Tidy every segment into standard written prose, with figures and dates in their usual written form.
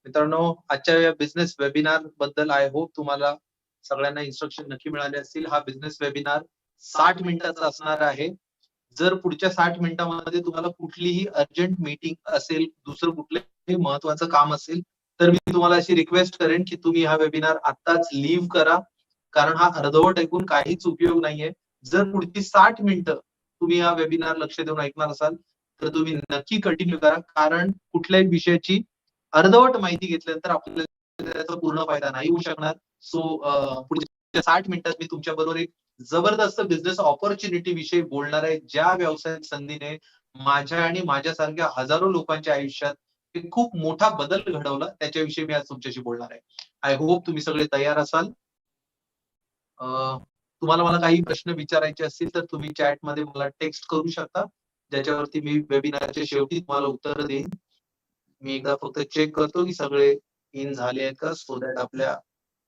मित्रांनो, आजच्या या बिझनेस वेबिनार बद्दल आय होप तुम्हाला सगळ्यांना इन्स्ट्रक्शन नक्की मिळाले असतील. हा बिझनेस वेबिनार 60 मिनिटाचा असणार आहे. जर पुढच्या 60 मिनिटांमध्ये तुम्हाला कुठलीही अर्जंट मीटिंग असेल, दुसरं कुठलंही महत्त्वाचं काम असेल, तर मी तुम्हाला अशी रिक्वेस्ट करेन की तुम्ही हा वेबिनार आत्ताच लीव्ह करा. कारण हा अर्धवट ऐकून काहीच उपयोग नाहीये. जर पुढची 60 मिनिटं तुम्ही हा वेबिनार लक्ष देऊन ऐकणार असाल, तर तुम्ही नक्की कंटिन्यू करा. कारण कुठल्याही विषयाची अर्धवट माहिती घेतल्यानंतर आपल्याला त्याचा पूर्ण फायदा नाही होऊ शकणार. सो पुढच्या 60 मिनिटात मी तुमच्या बरोबर एक जबरदस्त बिझनेस ऑपॉर्च्युनिटी विषयी बोलणार आहे. ज्या व्यावसायिक संधीने माझ्या आणि माझ्यासारख्या हजारो लोकांच्या आयुष्यात एक खूप मोठा बदल घडवला, त्याच्याविषयी मी आज तुमच्याशी बोलणार आहे. आय होप तुम्ही सगळे तयार असाल. तुम्हाला मला काही प्रश्न विचारायचे असतील तर तुम्ही चॅटमध्ये मला टेक्स्ट करू शकता, ज्याच्यावरती मी वेबिनारच्या शेवटी तुम्हाला उत्तर देईन. मी एकदा फक्त चेक करतो की सगळे इन झाले आहेत का, सो दॅट आपल्या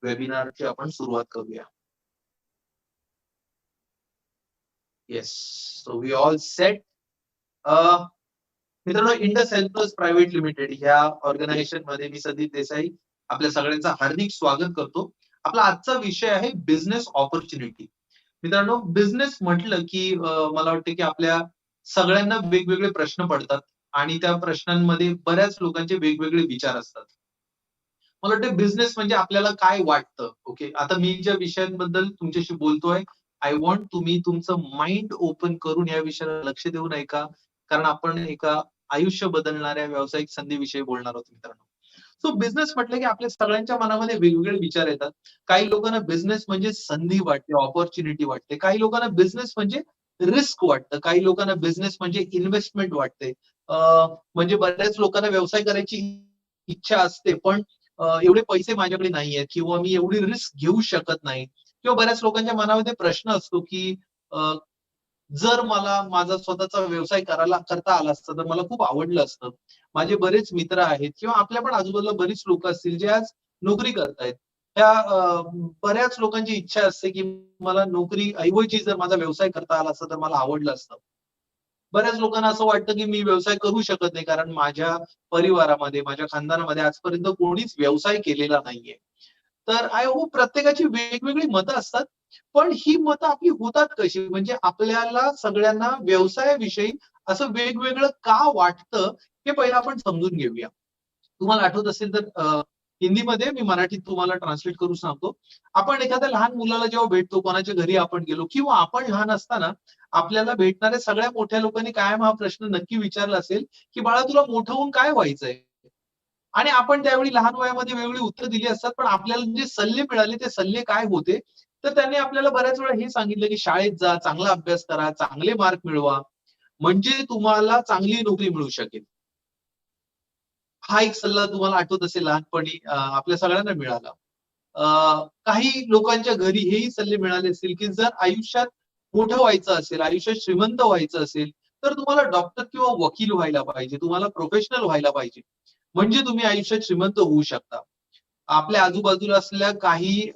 वेबिनारची आपण सुरुवात करूया. Yes, so we all set. मित्रांनो, इंडस हेल्थ प्रायव्हेट लिमिटेड ह्या ऑर्गनायझेशन मध्ये मी संदीप देसाई आपल्या सगळ्यांचं हार्दिक स्वागत करतो. आपला आजचा विषय आहे बिझनेस ऑपॉर्च्युनिटी. मित्रांनो, बिझनेस म्हटलं की मला वाटतं की आपल्या सगळ्यांना वेगवेगळे प्रश्न पडतात आणि त्या प्रश्नांमध्ये बऱ्याच लोकांचे वेगवेगळे विचार असतात. मला वाटतं बिझनेस म्हणजे आपल्याला काय वाटतं. ओके, आता मी ज्या विषयांबद्दल तुमच्याशी बोलतोय, आय वॉन्ट तुम्ही तुमचं माइंड ओपन करून या विषयाला लक्ष देऊन ऐका. कारण आपण एका आयुष्य बदलणाऱ्या व्यावसायिक संधीविषयी बोलणार आहोत मित्रांनो. सो बिझनेस म्हटलं की आपल्या सगळ्यांच्या मनामध्ये वेगवेगळे विचार येतात. काही लोकांना बिझनेस म्हणजे संधी वाटते, ऑपॉर्च्युनिटी वाटते. काही लोकांना बिझनेस म्हणजे रिस्क वाटतं. काही लोकांना बिझनेस म्हणजे इन्व्हेस्टमेंट वाटते. म्हणजे बऱ्याच लोकांना व्यवसाय करायची इच्छा असते, पण एवढे पैसे माझ्याकडे नाहीयेत किंवा मी एवढी रिस्क घेऊ शकत नाही. किंवा बऱ्याच लोकांच्या मनामध्ये प्रश्न असतो की अ, जर मला माझा स्वतःचा व्यवसाय करता आला असता तर मला खूप आवडलं असतं. माझे बरेच मित्र आहेत किंवा आपल्या पण आजूबाजूला बरीच लोक असतील जे आज नोकरी करतायत. त्या बऱ्याच लोकांची इच्छा असते की मला नोकरी ऐवजी जर माझा व्यवसाय करता आला असता तर मला आवडलं असतं. बऱ्याच लोकांना असं वाटतं की मी व्यवसाय करू शकत नाही कारण माझ्या परिवारामध्ये, माझ्या खानदानामध्ये आजपर्यंत कोणीच व्यवसाय केलेला नाहीये. तर आय होप प्रत्येकाची वेगवेगळी मतं असतात. पण ही मतं आपली होतात कशी? म्हणजे आपल्याला सगळ्यांना व्यवसायाविषयी असं वेगवेगळं का वाटतं, हे पहिलं आपण समजून घेऊया. तुम्हाला आठवत असेल तर हिंदीमध्ये मी मराठीत तुम्हाला ट्रान्सलेट करून सांगतो. आपण एखाद्या लहान मुलाला जेव्हा भेटतो, कोणाच्या घरी आपण गेलो किंवा आपण लहान असताना आपल्याला भेटणाऱ्या सगळ्या मोठ्या लोकांनी कायम हा प्रश्न नक्की विचारला असेल, की "बाळा तुला मोठं होऊन काय व्हायचंय?" आणि आपण त्यावेळी लहान वयामध्ये वेगवेगळी उत्तरं दिली असतात, पण आपल्याला जे सल्ले मिळाले ते सल्ले काय होते? तर त्यांनी आपल्याला बऱ्याच वेळा हे सांगितलं, की "शाळेत जा, चांगला अभ्यास करा, चांगले मार्क मिळवा, म्हणजे तुम्हाला चांगली नोकरी मिळू शकेल." हा एक सल्ला तुम्हाला आठवत असेल लहानपणी आपल्या सगळ्यांना मिळाला. काही लोकांच्या घरी हेही सल्ले मिळाले असतील, की जर आयुष्यात मोठं व्हायचं असेल, आयुष्यात श्रीमंत व्हायचं असेल, तर तुम्हाला डॉक्टर किंवा वकील व्हायला पाहिजे. तुम्हाला प्रोफेशनल व्हायला पाहिजे. म्हणजे तुम्ही आयुष्यात श्रीमंत होऊ शकता. आपल्या आजूबाजूला असलेल्या काही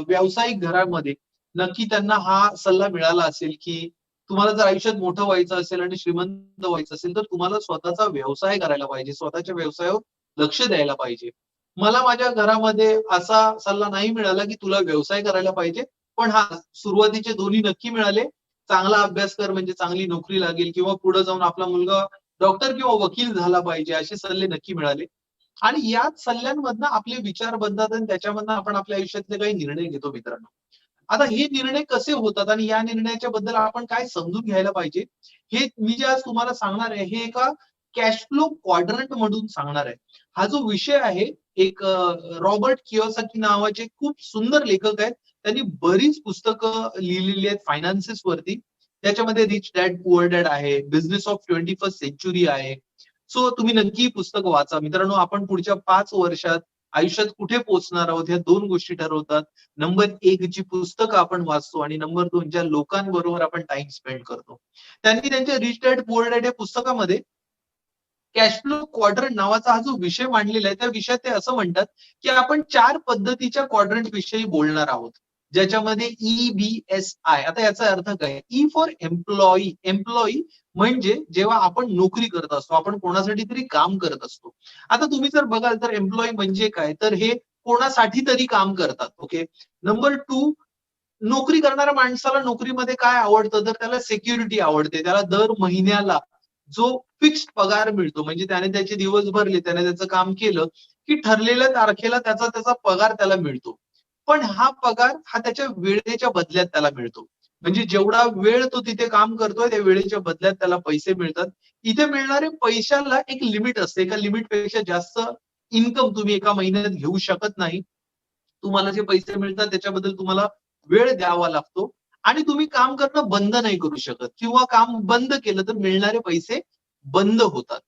व्यावसायिक घरामध्ये नक्की त्यांना हा सल्ला मिळाला असेल, की तुम्हाला जर आयुष्यात मोठं व्हायचं असेल आणि श्रीमंत व्हायचं असेल, तर तुम्हाला स्वतःचा व्यवसाय करायला पाहिजे. स्वतःच्या व्यवसायावर लक्ष द्यायला पाहिजे. मला माझ्या घरामध्ये असा सल्ला नाही मिळाला, की तुला व्यवसाय करायला पाहिजे. पण हां, सुरुवातीचे दोन्ही नक्की मिळाले. चांगला अभ्यास कर म्हणजे चांगली नोकरी लागेल किंवा पुढे जाऊन आपला मुलगा डॉक्टर किंवा वकील झाला पाहिजे, असे सल्ले नक्की मिळाले. आणि याच सल्ल्यांमधनं आपले विचार बनतात आणि त्याच्यामधनं आपण आपल्या आयुष्यातले काही निर्णय घेतो मित्रांनो. आता हे निर्णय कसे होतात आणि या निर्णयाच्या बद्दल आपण काय समजून घ्यायला पाहिजे, हे मी जे आज तुम्हाला सांगणार आहे, हे एका कॅश फ्लो क्वाड्रंट मधून सांगणार आहे. हा जो विषय आहे, एक रॉबर्ट कियोसाकी नावाचे खूप सुंदर लेखक आहेत. त्यांनी बरीच पुस्तकं लिहिलेली आहेत फायनान्सेस वरती. त्याच्यामध्ये रिच डॅड पुअर डॅड आहे, बिझनेस ऑफ 21st सेंच्युरी आहे. सो तुम्ही नक्की ही पुस्तकं वाचा. मित्रांनो, आपण पुढच्या 5 वर्षात आयुष्यात कुठे पोहोचणार आहोत, ह्या 2 गोष्टी ठरवतात. नंबर 1 जी पुस्तकं आपण वाचतो आणि नंबर 2 ज्या लोकांबरोबर आपण टाइम स्पेंड करतो. त्यांनी त्यांच्या रिच डॅड पुअर डॅड या पुस्तकामध्ये कॅश फ्लो क्वाड्रंट नावाचा हा जो विषय मांडलेला आहे, त्या विषयात ते असं म्हणतात, की आपण 4 पद्धतीच्या क्वाड्रंट विषयी बोलणार आहोत. ज्याच्यामध्ये EBSI. आता याचा अर्थ काय? E for employee. एम्प्लॉई म्हणजे जेव्हा आपण नोकरी करत असतो, आपण कोणासाठी तरी काम करत असतो. आता तुम्ही जर बघाल तर एम्प्लॉई म्हणजे काय, तर हे कोणासाठी तरी काम करतात. ओके. नंबर 2, नोकरी करणाऱ्या माणसाला नोकरीमध्ये काय आवडतं, तर त्याला सिक्युरिटी आवडते. त्याला दर महिन्याला जो फिक्स्ड पगार मिळतो, म्हणजे त्याने त्याचे दिवस भरले, त्याने त्याचं काम केलं, की ठरलेल्या तारखेला त्याचा त्याचा पगार त्याला मिळतो. पण हा पगार हा त्याच्या वेळेच्या बदल्यात त्याला मिळतो. म्हणजे जेवढा वेळ तो तिथे काम करतोय, त्या वेळेच्या बदल्यात त्याला पैसे मिळतात. इथे मिळणारे पैशाला एक लिमिट असते. एका लिमिटपेक्षा जास्त इन्कम तुम्ही एका महिन्यात घेऊ शकत नाही. तुम्हाला जे पैसे मिळतात त्याच्याबद्दल तुम्हाला वेळ द्यावा लागतो आणि तुम्ही काम करणं बंद नाही करू शकत किंवा काम बंद केलं तर मिळणारे पैसे बंद होतात.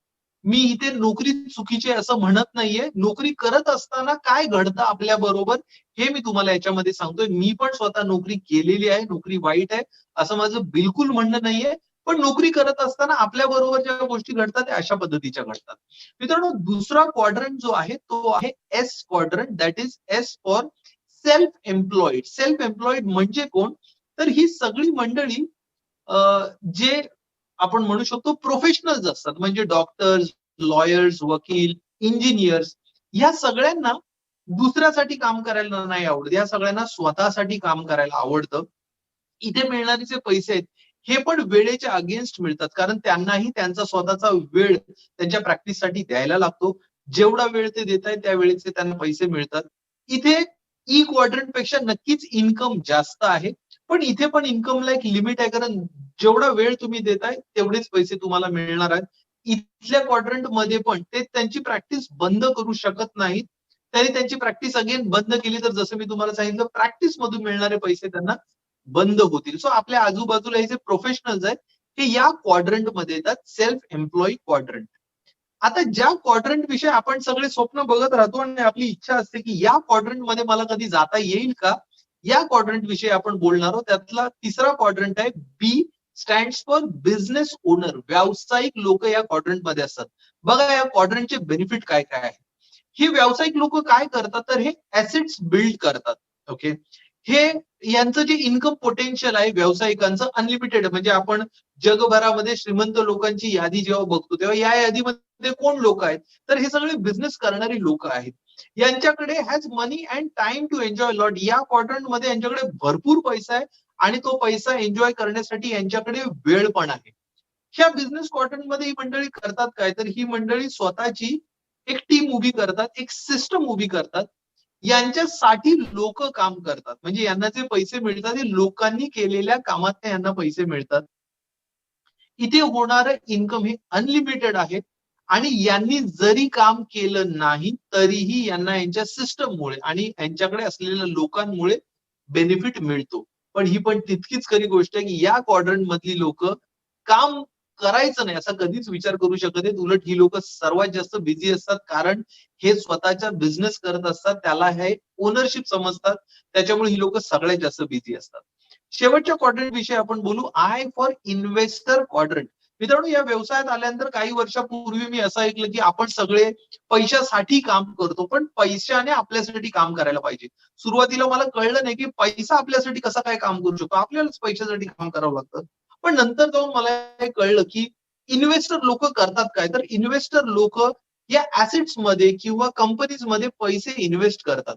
मी इथे नोकरी चुकीची आहे असं म्हणत नाहीये. नोकरी करत असताना काय घडतं आपल्याबरोबर हे मी तुम्हाला याच्यामध्ये सांगतोय. मी पण स्वतः नोकरी केलेली आहे. नोकरी वाईट आहे असं माझं बिलकुल म्हणणं नाहीये. पण नोकरी करत असताना आपल्याबरोबर ज्या गोष्टी घडतात त्या अशा पद्धतीच्या घडतात. मित्रांनो, दुसरा क्वाड्रंट जो आहे तो आहे S quadrant. That is S for self employed. Self employed म्हणजे कोण? तर ही सगळी मंडळी अ, जे आपण म्हणू शकतो प्रोफेशनल्स असतात. म्हणजे डॉक्टर्स, लॉयर्स, वकील, इंजिनियर्स या सगळ्यांना दुसऱ्यासाठी काम करायला नाही आवडत. या सगळ्यांना स्वतःसाठी काम करायला आवडतं. इथे मिळणारे जे पैसे आहेत, हे पण वेळेच्या अगेन्स्ट मिळतात. कारण त्यांनाही त्यांचा स्वतःचा वेळ त्यांच्या प्रॅक्टिससाठी द्यायला लागतो. जेवढा वेळ ते देतायत त्या वेळेचे त्यांना पैसे मिळतात. इथे ई क्वाड्रंट पेक्षा नक्कीच इन्कम जास्त आहे. पण इथे पण इन्कमला एक लिमिट आहे. कारण जेवढा वेळ तुम्ही देताय तेवढेच पैसे तुम्हाला मिळणार आहेत. इथल्या क्वाड्रंटमध्ये पण ते त्यांची प्रॅक्टिस बंद करू शकत नाहीत. त्यांनी त्यांची प्रॅक्टिस अगेन बंद केली तर जसं मी तुम्हाला सांगितलं प्रॅक्टिसमधून मिळणारे पैसे त्यांना बंद होतील. सो आपल्या आजूबाजूला हे जे प्रोफेशनल्स आहेत, हे या क्वाड्रंटमध्ये येतात, सेल्फ एम्प्लॉई क्वाड्रंट. आता ज्या क्वाड्रंट विषयी आपण सगळे स्वप्न बघत राहतो आणि आपली इच्छा असते, की या क्वाड्रंटमध्ये मला कधी जाता येईल का? या क्वाड्रंट विषयी आपण बोलणार आहोत. त्यातला तिसरा क्वाड्रंट आहे बी स्टँड्स फॉर बिझनेस ओनर. व्यावसायिक लोक या क्वाड्रंटमध्ये असतात. बघा या क्वाड्रंटचे बेनिफिट काय काय आहे. हे व्यावसायिक लोक काय करतात तर हे ऍसेट्स बिल्ड करतात. ओके. हे यांचं जे इन्कम पोटेन्शियल आहे व्यावसायिकांचं अनलिमिटेड आहे. म्हणजे आपण जगभरामध्ये श्रीमंत लोकांची यादी जेव्हा बघतो तेव्हा या यादीमध्ये कोण लोक आहेत तर हे सगळे बिझनेस करणारी लोक आहेत. यांच्याकडे has money and time to enjoy lot. या क्वाड्रंट मध्ये यांच्याकडे भरपूर पैसा आहे आणि तो पैसा एन्जॉय करण्यासाठी यांच्याकडे वेळ पण आहे. ह्या बिझनेस क्वाड्रंट मध्ये ही मंडळी करतात काय तर ही मंडळी स्वतःची एक टीम उभी करतात, एक सिस्टम उभी करतात. यांच्यासाठी लोक काम करतात. म्हणजे यांना जे पैसे मिळतात ते लोकांनी केलेल्या कामात यांना पैसे मिळतात. इथे होणारं इन्कम हे अनलिमिटेड आहे आणि यांनी जरी काम केलं नाही तरीही यांना यांच्या सिस्टममुळे आणि यांच्याकडे असलेल्या लोकांमुळे बेनिफिट मिळतो. पण ही पण तितकीच खरी गोष्ट आहे की या क्वाड्रंट मधली लोक काम करायचं नाही असा कधीच विचार करू शकत नाहीत. उलट ही लोक सर्वात जास्त बिझी असतात कारण हे स्वतःचा बिझनेस करत असतात. त्याला हे ओनरशिप समजतात. त्याच्यामुळे ही लोक सगळ्यात जास्त बिझी असतात. शेवटच्या क्वाड्रंट विषयी आपण बोलू आय फॉर इन्व्हेस्टर क्वाड्रंट. मित्रांनो, या व्यवसायात आल्यानंतर काही वर्षापूर्वी मी असं ऐकलं की आपण सगळे पैशासाठी काम करतो, पण पैशाने आपल्यासाठी काम करायला पाहिजे. सुरुवातीला मला कळलं नाही की पैसा आपल्यासाठी कसा काय काम करू शकतो. आपल्यालाच पैशासाठी काम करावं लागतं. पण नंतर जाऊन मला हे कळलं की इन्व्हेस्टर लोक करतात काय तर इन्व्हेस्टर लोक या ऍसेट्स मध्ये किंवा कंपनीज मध्ये पैसे इन्व्हेस्ट करतात.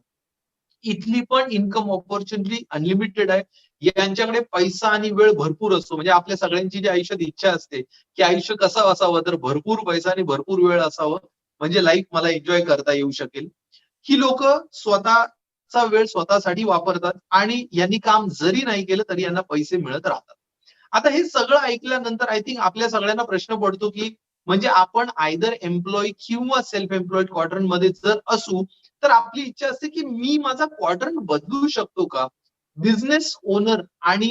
इथली पण इन्कम ऑपॉर्च्युनिटी अनलिमिटेड आहे. यांच्याकडे पैसा आणि वेळ भरपूर असतो. म्हणजे आपल्या सगळ्यांची जी आयुष्यात इच्छा असते की आयुष्य कसं असावं तर भरपूर पैसा आणि भरपूर वेळ असावं म्हणजे लाईफ मला एन्जॉय करता येऊ शकेल. ही लोक स्वतःचा वेळ स्वतःसाठी वापरतात आणि यांनी काम जरी नाही केलं तरी यांना पैसे मिळत राहतात. आता हे सगळं ऐकल्यानंतर आय थिंक आपल्या सगळ्यांना प्रश्न पडतो की म्हणजे आपण आयदर एम्प्लॉई किंवा सेल्फ एम्प्लॉईड क्वाड्रंट मध्ये जर असू तर आपली इच्छा असते की मी माझा क्वाड्रंट बदलू शकतो का? बिझनेस ओनर आणि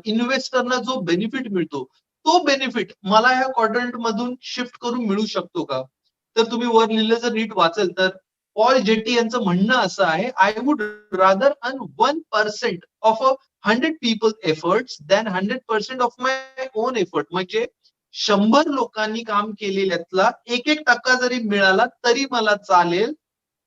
इन्व्हेस्टरना जो बेनिफिट मिळतो तो बेनिफिट मला ह्या क्वाड्रंट मधून शिफ्ट करून मिळू शकतो का? तर तुम्ही वर लिहिलं जर नीट वाचल तर पॉल जेटी यांचं म्हणणं असं आहे I would rather earn 1% of a 100 people efforts than 100% of my on effort. म्हणजे 100 लोकांनी काम केलेल्यातला 1% जरी मिळाला तरी मला चालेल.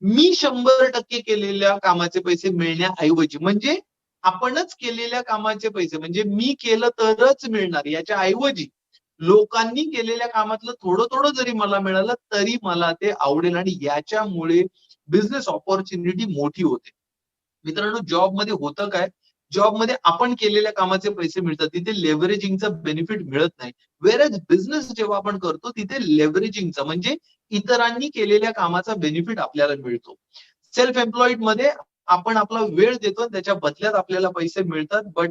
मी 100% केलेल्या कामाचे पैसे मिळण्याऐवजी. म्हणजे आपणच केलेल्या कामाचे पैसे म्हणजे मी केलं तरच मिळणार याच्या ऐवजी लोकांनी केलेल्या कामातलं थोडं थोडं जरी मला मिळालं तरी मला ते आवडेल आणि याच्यामुळे बिझनेस ऑपॉर्च्युनिटी मोठी होते. मित्रांनो, जॉबमध्ये होतं काय? जॉबमध्ये आपण केलेल्या कामाचे पैसे मिळतात. तिथे लेव्हरेजिंगचा बेनिफिट मिळत नाही. व्हेअरएज बिझनेस जेव्हा आपण करतो तिथे लेव्हरेजिंगचा म्हणजे इतरांनी केलेल्या कामाचा बेनिफिट आपल्याला मिळतो. सेल्फ एम्प्लॉईडमध्ये आपण आपला वेळ देतो आणि त्याच्या बदल्यात आपल्याला पैसे मिळतात. बट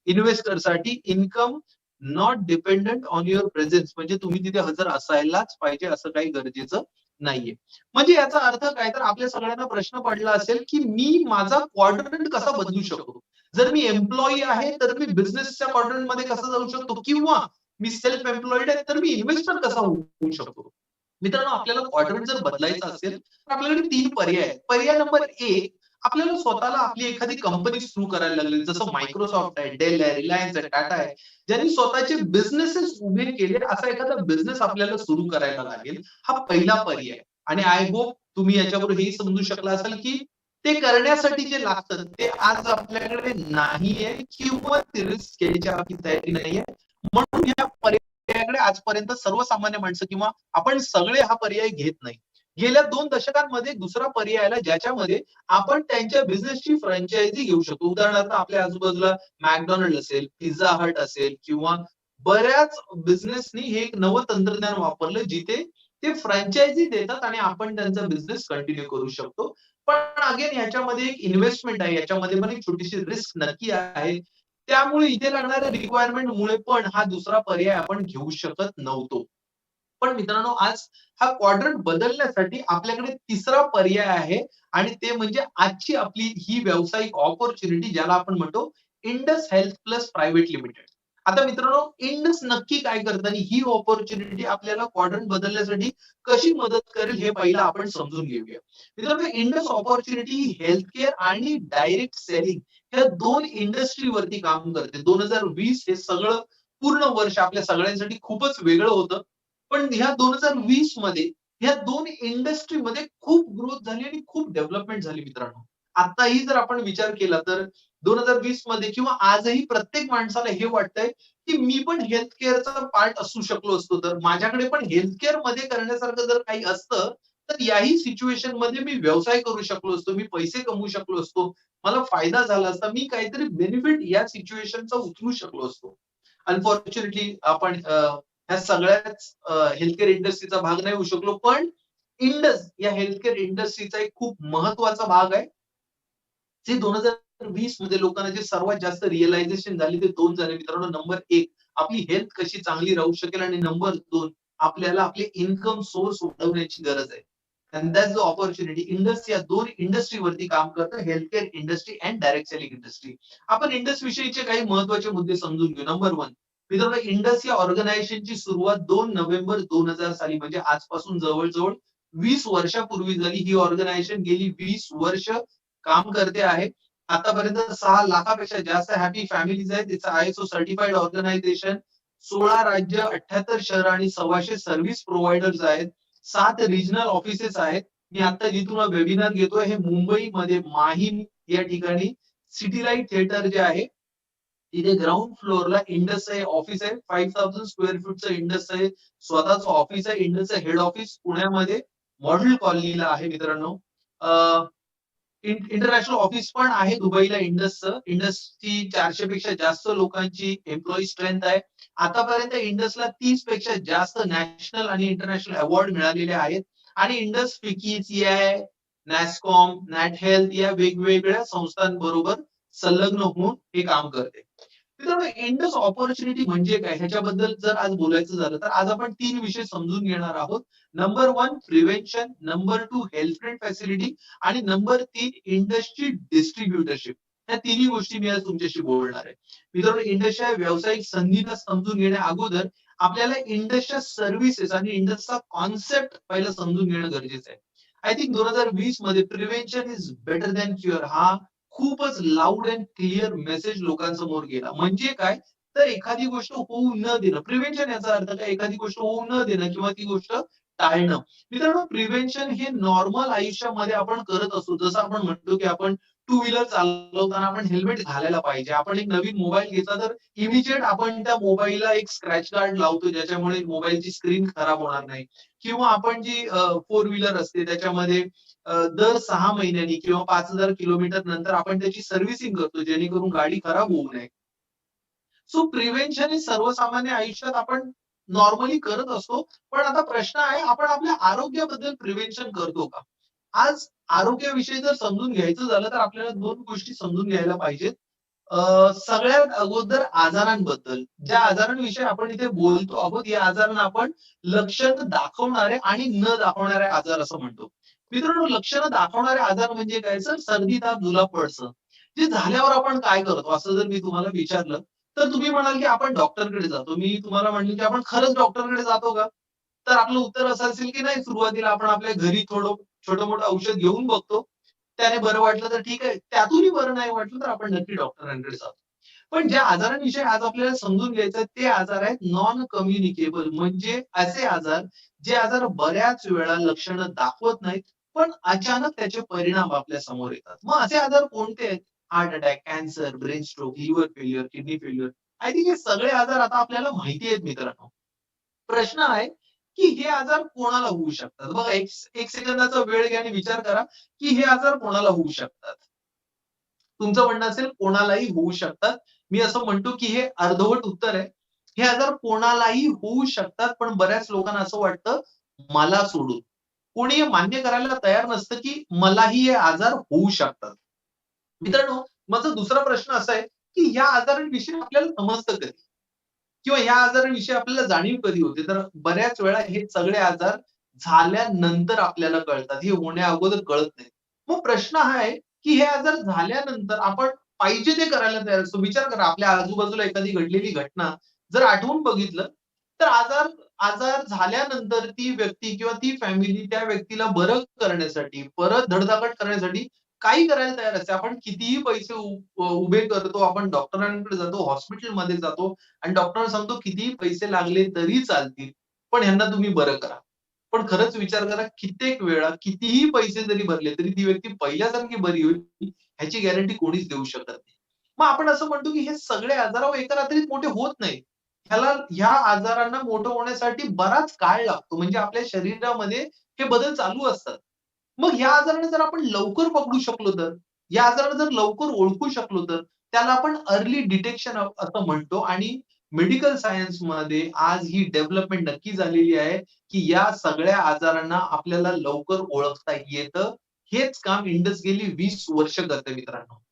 इन्व्हेस्टरसाठी income not dependent on your presence म्हणजे तुम्ही तिथे हजर असायलाच पाहिजे असं काही गरजेचं नाहीये. म्हणजे याचा अर्थ काय तर आपल्या सगळ्यांना प्रश्न पडला असेल की मी माझा क्वाड्रंट कसा बदलू शकतो. जर मी एम्प्लॉई आहे तर मी बिझनेसच्या क्वाड्रंट मध्ये कसा जाऊ शकतो किंवा मी सेल्फ एम्प्लॉईड आहे तर मी इन्व्हेस्टर कसा होऊ शकतो. मित्रांनो, आपल्याला क्वाड्रंट जर बदलायचा असेल तर आपल्याकडे 3 पर्याय आहेत. पर्याय नंबर 1, आपल्याला स्वतःला आपली एखादी कंपनी सुरू करायला लागली जसं मायक्रोसॉफ्ट आहे, डेल आहे, रिलायन्स आहे, टाटा आहे. ज्यांनी स्वतःचे बिझनेसेस उभे केले असा एखादा बिझनेस आपल्याला सुरू करायला लागेल. हा पहिला पर्याय आणि आय होप तुम्ही याच्याबरोबर हेही समजू शकला असाल की ते करण्यासाठी जे लागतं ते आज आपल्याकडे नाहीये किंवा ते रिस्क घ्यायची आपली तयारी नाहीये. म्हणून या पर्यायाकडे आजपर्यंत सर्वसामान्य माणसं किंवा आपण सगळे हा पर्याय घेत नाही. गेल्या 2 दशकांमध्ये दुसरा पर्याय आला ज्याच्यामध्ये आपण त्यांच्या बिझनेसची फ्रँचायझी घेऊ शकतो. उदाहरणार्थ आपल्या आजूबाजूला मॅकडॉनल्ड असेल, पिझ्झा हट असेल किंवा बऱ्याच बिझनेसनी हे एक नवं तंत्रज्ञान वापरलं जिथे ते फ्रँचायझी देतात आणि आपण त्यांचा बिझनेस कंटिन्यू करू शकतो. पण अगेन याच्यामध्ये एक इन्व्हेस्टमेंट आहे. याच्यामध्ये पण एक छोटीशी रिस्क नक्की आहे. त्यामुळे इथे लागणाऱ्या रिक्वायरमेंटमुळे पण हा दुसरा पर्याय आपण घेऊ शकत नव्हतो. पण मित्रांनो, आज हा क्वाड्रंट बदलण्यासाठी आपल्याकडे तिसरा पर्याय आहे आणि ते म्हणजे आजची आपली ही व्यावसायिक ऑपॉर्च्युनिटी ज्याला आपण म्हणतो Indus health plus private limited. आता मित्रांनो, इंडस नक्की काय करतं आणि ही ऑपॉर्च्युनिटी आपल्याला क्वाड्रंट बदलण्यासाठी कशी मदत करेल हे पहिलं आपण समजून घेऊया. मित्रांनो, इंडस ऑपॉर्च्युनिटी ही हेल्थ केअर आणि डायरेक्ट सेलिंग या 2 इंडस्ट्रीवरती काम करते. 2020 हे सगळं पूर्ण वर्ष आपल्या सगळ्यांसाठी खूपच वेगळं होतं. पण ह्या 2020 मध्ये ह्या 2 इंडस्ट्रीमध्ये खूप ग्रोथ झाली आणि खूप डेव्हलपमेंट झाली मित्रांनो. आताही जर आपण विचार केला तर 2020 मध्ये किंवा आजही प्रत्येक माणसाला हे वाटतंय, की मी पण हेल्थ केअरचा पार्ट असू शकलो असतो तर माझ्याकडे पण हेल्थ केअरमध्ये करण्यासारखं जर काही असतं, तर याही सिच्युएशन मध्ये मी व्यवसाय करू शकलो असतो, मी पैसे कमवू शकलो असतो, मला फायदा झाला असता, मी काहीतरी बेनिफिट या सिच्युएशनचा उचलू शकलो असतो. अनफॉर्च्युनेटली आपण ह्या सगळ्याच हेल्थ केअर इंडस्ट्रीचा भाग नाही होऊ शकलो. पण इंडस या हेल्थ केअर इंडस्ट्रीचा एक खूप महत्वाचा भाग आहे. जे 2020 मध्ये लोकांना जे सर्वात जास्त रिअलायझेशन झाली ते 2 झाले मित्रांनो. नंबर 1, आपली हेल्थ कशी चांगली राहू शकेल आणि नंबर 2, आपल्याला आपले इन्कम सोर्स वाढवण्याची गरज आहे. And that's the opportunity. Indus या 2 इंडस्ट्रीवरती काम करतं, health care industry and direct selling industry. आपण इंडस विषयीचे काही महत्त्वाचे मुद्दे समजून घेऊ. नंबर 1, मित्रांनो, इंडस या ऑर्गनायझेशनची सुरुवात 2 नोव्हेंबर 2000 साली म्हणजे आजपासून जवळ-जवळ 20 वर्षापूर्वी झाली. ही ऑर्गनायझेशन गेली 20 वर्ष काम करते आहे. आतापर्यंत 6 लाखापेक्षा जास्त हॅपी फॅमिलीज आहेत. तिचं ISO सर्टिफाईड ऑर्गनायझेशन, 16 राज्य, 78 शहर आणि 1,600 सर्व्हिस प्रोव्हायडर्स आहेत. 7 रिजनल ऑफिसेस आहेत. मी आता जिथून हा वेबिनार घेतोय हे मुंबईमध्ये माहीम या ठिकाणी सिटी लाईट थिएटर जे आहे, तिथे ग्राउंड फ्लोअरला इंडसचं हे ऑफिस आहे. 5000 स्क्वेअर फूटचं इंडसचं हे स्वतःचं ऑफिस आहे. इंडसचं हेड ऑफिस पुण्यामध्ये मॉडेल कॉलनीला आहे मित्रांनो. अ, इंटरनॅशनल ऑफिस पण आहे दुबईला इंडसचं. इंडसची 400 पेक्षा जास्त लोकांची एम्प्लॉई स्ट्रेंथ आहे. आतापर्यंत इंडसला 30 पेक्षा जास्त नॅशनल आणि इंटरनॅशनल अवॉर्ड मिळालेले आहेत आणि इंडस फिकी, सीआय, नॅस्कॉम, नॅट हेल्थ या वेगवेगळ्या संस्थांबरोबर संलग्न होऊन हे काम करते. मित्रांनो, इंडस ऑपॉर्च्युनिटी म्हणजे काय ह्याच्याबद्दल जर आज बोलायचं झालं तर आज आपण 3 विषय समजून घेणार आहोत. Number 1 prevention, number 2 health care facility आणि नंबर 3 इंडस्ट्री डिस्ट्रिब्युटरशिप. या तिन्ही गोष्टी मी आज तुमच्याशी बोलणार आहे. मित्रांनो, इंडसच्या व्यावसायिक संधीला समजून घेण्या अगोदर आपल्याला इंडसच्या सर्व्हिसेस आणि इंडसचा कॉन्सेप्ट पहिला समजून घेणं गरजेचं आहे. आय थिंक 2020 मध्ये prevention is better than cure हा खूपच लाऊड अँड क्लिअर मेसेज लोकांसमोर गेला. म्हणजे काय? तर एखादी गोष्ट होऊ न देणं. प्रिव्हेन्शन याचा अर्थ काय? एखादी गोष्ट होऊ न देणं किंवा ती गोष्ट टाळणं. मित्रांनो, प्रिव्हेन्शन हे नॉर्मल आयुष्यामध्ये आपण करत असतो. जसं आपण म्हणतो, की आपण टू व्हीलर चालवताना आपण हेल्मेट घालायला पाहिजे. आपण एक नवीन मोबाईल घेतला तर इमिजिएट आपण त्या मोबाईलला एक स्क्रॅच गार्ड लावतो, ज्याच्यामुळे मोबाईलची स्क्रीन खराब होणार नाही. किंवा आपण जी फोर व्हीलर असते त्याच्यामध्ये दर 6 महिन्यांनी किंवा 5,000 किलोमीटर नंतर आपण त्याची सर्व्हिसिंग करतो, जेणेकरून गाडी खराब होऊ नये. सो प्रिव्हेन्शन हे सर्वसामान्य आयुष्यात आपण नॉर्मली करत असतो. पण आता प्रश्न आहे, आपण आपल्या आरोग्याबद्दल प्रिव्हेन्शन करतो का? आज आरोग्याविषयी जर समजून घ्यायचं झालं, तर आपल्याला 2 गोष्टी समजून घ्यायला पाहिजेत. सगळ्यात अगोदर आजारांबद्दल. ज्या आजारांविषयी आपण इथे बोलतो आहोत, या आजारांना आपण लक्षण दाखवणारे आणि न दाखवणारे आजार असं म्हणतो. मित्रांनो, लक्षणं दाखवणारे आजार म्हणजे काय? सर, सर्दी, ताप, जुलाब, पडसं. जे झाल्यावर आपण काय करतो? असं जर मी तुम्हाला विचारलं, तर तुम्ही म्हणाल, की आपण डॉक्टरकडे जातो. मी तुम्हाला म्हणेल, की आपण खरंच डॉक्टरकडे जातो का? तर आपलं उत्तर असं असेल, की नाही, सुरुवातीला आपण आपल्या घरी थोडं छोटं-मोठं औषध घेऊन बघतो. त्याने बरं वाटलं तर ठीक आहे. त्यातूनही बरं नाही वाटलं तर आपण नक्की डॉक्टरांकडे जातो. पण ज्या आजारांविषयी आज आपल्याला समजून घ्यायचं आहे, ते आजार आहेत नॉन कम्युनिकेबल, म्हणजे असे आजार, जे आजार बऱ्याच वेळा लक्षणं दाखवत नाहीत, पण अचानक त्याचे परिणाम आपल्या समोर येतात. मग असे आजार कोणते आहेत? Heart attack, cancer, brain stroke, liver failure, kidney failure. I think हे सगळे आजार आता आपल्याला माहिती आहेत मित्रांनो. प्रश्न आहे, की हे आजार कोणाला होऊ शकतात? बघा, एक एक सेकंदाचा वेळ घ्या आणि विचार करा, की हे आजार कोणाला होऊ शकतात? तुमचं म्हणणं असेल कोणालाही होऊ शकतात. मी असं म्हणतो, की हे अर्धवट उत्तर आहे. हे आजार कोणालाही होऊ शकतात, पण बऱ्याच लोकांना असं वाटतं, मला सोडून. कोणी हे मान्य करायला तयार नसतं, की मलाही हे आजार होऊ शकतात. मित्रांनो, माझा दुसरा प्रश्न असा आहे, की ह्या आजारांविषयी आपल्याला समजतं कधी? किंवा ह्या आजारांविषयी आपल्याला जाणीव कधी होते? तर बऱ्याच वेळा हे सगळे आजार झाल्यानंतर आपल्याला कळतात. हे होण्या अगोदर कळत नाही. मग प्रश्न हा आहे, की हे आजार झाल्यानंतर आपण पाहिजे ते करायला तयार असतो. विचार करा, आपल्या आजूबाजूला एखादी घडलेली घटना जर आठवून बघितलं, तर आजार आजार झाल्यानंतर ती व्यक्ती किंवा ती फॅमिली त्या व्यक्तीला बरं करण्यासाठी, परत धडधाकट करण्यासाठी काही करायला तयार असते. आपण कितीही पैसे उभे करतो, आपण डॉक्टरांकडे जातो, हॉस्पिटलमध्ये जातो आणि डॉक्टर सांगतो कितीही पैसे लागले तरी चालतील, पण ह्यांना तुम्ही बरं करा. पण खरंच विचार करा, कित्येक वेळा कितीही पैसे जरी भरले, तरी ती व्यक्ती पहिल्यासारखी बरी होईल ह्याची गॅरंटी कोणीच देऊ शकत नाही. मग आपण असं म्हणतो, की हे सगळे आजार अहो एका रात्रीत मोठे होत नाहीत. ह्या आजारांना मोठं होण्यासाठी बराच काळ लागतो. म्हणजे आपल्या शरीरामध्ये हे बदल चालू असतात. मग ह्या आजाराने जर आपण लवकर पकडू शकलो तर, या आजाराला जर लवकर ओळखू शकलो तर, त्याला आपण अर्ली डिटेक्शन असं म्हणतो आणि मेडिकल सायन्समध्ये आज ही डेव्हलपमेंट नक्की झालेली आहे, की या सगळ्या आजारांना आपल्याला लवकर ओळखता येतं. हेच काम इंडस गेली 20 वर्ष करते मित्रांनो.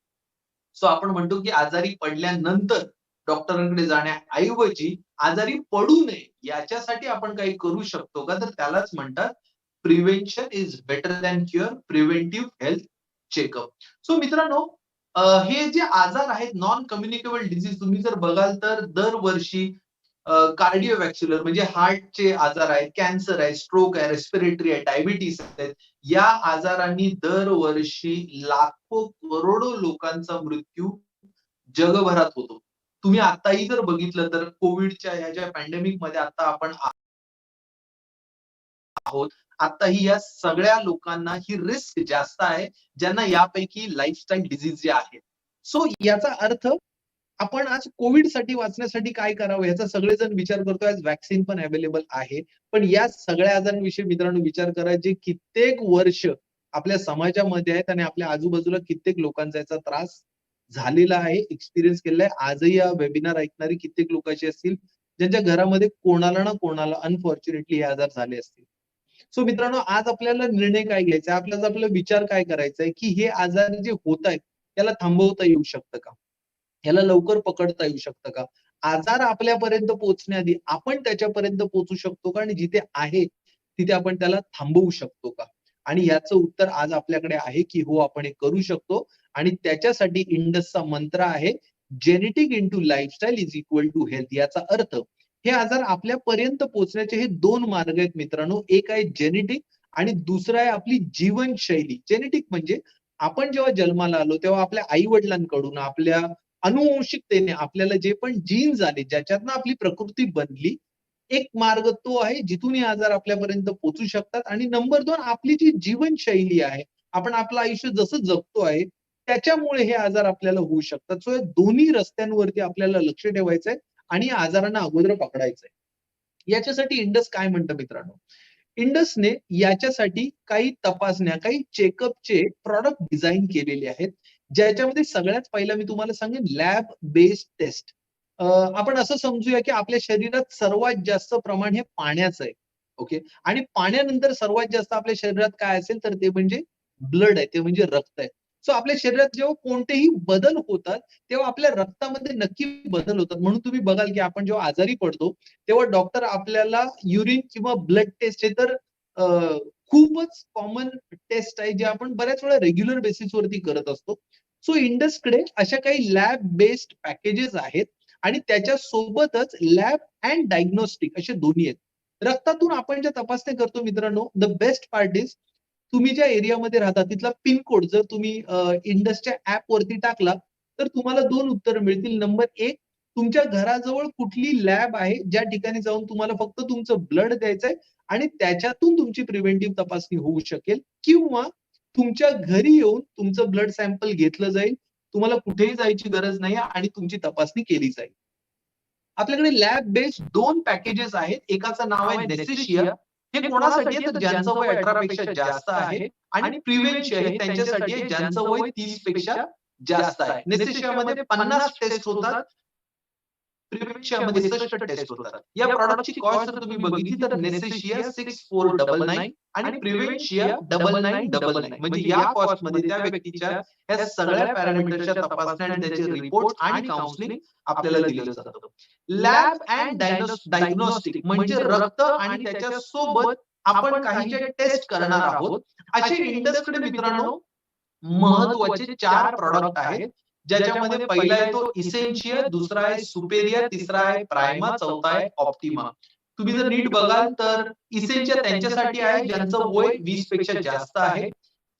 सो आपण म्हणतो, की आजारी पडल्यानंतर डॉक्टरांकडे जाण्याऐवजी आजारी पडू नये याच्यासाठी आपण काही करू शकतो का? तर त्यालाच म्हणतात prevention is better than cure, preventive health checkup. So मित्रांनो, हे जे आजार आहेत नॉन कम्युनिकेबल डिसीज, तुम्ही जर बघाल तर दरवर्षी कार्डिओव्हॅस्क्युलर म्हणजे हार्टचे आजार आहेत, कॅन्सर आहे, स्ट्रोक आहे, रेस्पिरेटरी आहे, डायबिटीज आहेत. या आजारांनी दरवर्षी लाखो करोडो लोकांचा मृत्यू जगभरात होतो. तुम्ही आताही जर बघितलं तर कोव्हिडच्या ह्या ज्या पॅन्डेमिकमध्ये आता आपण आहोत. आताही या सगळ्या लोकांना ही रिस्क जास्त आहे, ज्यांना यापैकी लाईफस्टाईल डिसीज जे आहेत. सो याचा अर्थ आपण आज कोव्हिडसाठी वाचण्यासाठी काय करावं याचा सगळेजण विचार करतोय. आज व्हॅक्सिन पण अवेलेबल आहे. पण या सगळ्या आजारांविषयी मित्रांनो विचार करा, जे कित्येक वर्ष आपल्या समाजामध्ये आहेत आणि आपल्या आजूबाजूला कित्येक लोकांचा याचा त्रास झालेला आहे, एक्सपिरियन्स केलेला आहे. आजही हा वेबिनार ऐकणारी कित्येक लोक अशी असतील, ज्यांच्या घरामध्ये कोणाला ना कोणाला अनफॉर्च्युनेटली हे आजार झाले असतील. सो मित्रांनो, आज आपल्याला निर्णय काय घ्यायचा आहे? आपला विचार काय करायचा आहे, की हे आजार जे होतायत, त्याला थांबवता येऊ शकतं का? ह्याला लवकर पकडता येऊ शकतं का? आजार आपल्यापर्यंत पोहोचण्याआधी आपण त्याच्यापर्यंत पोहोचू शकतो का? आणि जिथे आहे, तिथे आपण त्याला थांबवू शकतो का? आणि याचं उत्तर आज आपल्याकडे आहे, की हो, आपण हे करू शकतो. आणि त्याच्यासाठी इंडसचा मंत्र आहे, genetic into lifestyle is equal to health. याचा अर्थ हे आजार आपल्यापर्यंत पोहोचण्याचे हे 2 मार्ग आहेत मित्रांनो. एक आहे जेनेटिक आणि दुसरा आहे आपली जीवनशैली. जेनेटिक म्हणजे आपण जेव्हा जन्माला आलो, तेव्हा आपल्या आई-वडिलांकडून, आपल्या अनुवंशिकतेने आपल्याला जे पण जीन्स आले, ज्याच्यातनं आपली प्रकृती बनली, एक मार्ग तो आहे जिथून हे आजार आपल्यापर्यंत पोहोचू शकतात. आणि नंबर 2 आपली जी जीवनशैली आहे, आपण आपलं आयुष्य जसं जगतो आहे, त्याच्यामुळे हे आजार आपल्याला होऊ शकतात. सो या दोन्ही रस्त्यांवरती आपल्याला लक्ष ठेवायचंय आणि या आजारांना अगोदर पकडायचंय. याच्यासाठी इंडस काय म्हणतं मित्रांनो? इंडसने याच्यासाठी काही तपासण्या, काही चेकअपचे प्रॉडक्ट डिझाइन केलेले आहेत. ज्याच्यामध्ये सगळ्यात पहिला मी तुम्हाला सांगेन लॅब बेस्ड टेस्ट. आपण असं समजूया, की आपल्या शरीरात सर्वात जास्त प्रमाण हे पाण्याचं आहे. ओके. आणि पाण्यानंतर सर्वात जास्त आपल्या शरीरात काय असेल तर ते म्हणजे ब्लड आहे, ते म्हणजे रक्त आहे. सो आपल्या शरीरात जेव्हा कोणतेही बदल होतात, तेव्हा आपल्या रक्तामध्ये नक्की बदल होतात. म्हणून तुम्ही बघाल, की आपण जेव्हा आजारी पडतो, तेव्हा डॉक्टर आपल्याला युरिन किंवा ब्लड टेस्ट हे तर अ, खूपच कॉमन टेस्ट आहे, जे आपण बऱ्याच वेळा रेग्युलर बेसिसवरती करत असतो. सो इंडसकडे अशा काही लॅब बेस्ड पॅकेजेस आहेत आणि त्याच्या सोबतच लॅब अँड डायग्नोस्टिक असे दोन्ही आहेत. रक्तातून आपण ज्या तपासण्या करतो मित्रांनो, द बेस्ट पार्ट इज तुम्ही ज्या एरियामध्ये राहता तिथला पिन कोड जर तुम्ही इंडसच्या ॲपवरती टाकला, तर तुम्हाला 2 उत्तरं मिळतील. नंबर 1 तुमच्या घराजवळ कुठली लॅब आहे, ज्या ठिकाणी जाऊन तुम्हाला फक्त तुमचं ब्लड द्यायचंय आणि त्याच्यातून तुमची प्रिव्हेंटिव्ह तपासणी होऊ शकेल किंवा तुमच्या घरी येऊन तुमचं ब्लड सॅम्पल घेतलं जाईल. तुम्हाला कुठेही जायची गरज नाही आणि तुमची तपासणी केली जाईल. आपल्याकडे लॅब बेस्ड 2 पॅकेजेस आहेत. एकाचं नाव आहे नेसेशिया. हे कोणासाठी आहे तर ज्यांचं वय 18 पेक्षा जास्त आहे आणि प्रिव्हेंशिया हे त्यांच्यासाठी आहे ज्यांचं वय 30 पेक्षा जास्त आहे. नेसेशियामध्ये 50 टेस्ट होतात. प्रिव्हेंशियामध्ये 66 टेस्ट होतात. या प्रॉडक्टची कॉस्ट जर तुम्ही बघितली तर नेसेशिया 6499 आणि प्रिव्हेंशिया 9999 म्हणजे या कॉस्टमध्ये त्या व्यक्तीच्या या सगळ्या पॅरामीटरच्या तपासण्या आणि त्याचे रिपोर्ट आणि काउन्सिलिंग आपल्याला दिलं जातं. लॅब अँड डायग्नोस्टिक म्हणजे रक्त आणि त्याच्या सोबत आपण काही जे टेस्ट करणार आहोत, असे इंडसकडे मित्रांनो महत्वाचे 4 प्रॉडक्ट आहेत. ज्याच्यामध्ये पहिला आहे तो इसेन्शियल, दुसरा आहे सुपेरियर, तिसरा आहे प्रायमा, चौथा आहे ऑप्टिमा. तुम्ही जर नीट बघाल तर इसेन्शियल त्यांच्यासाठी आहे ज्यांचं वय 20 पेक्षा जास्त आहे.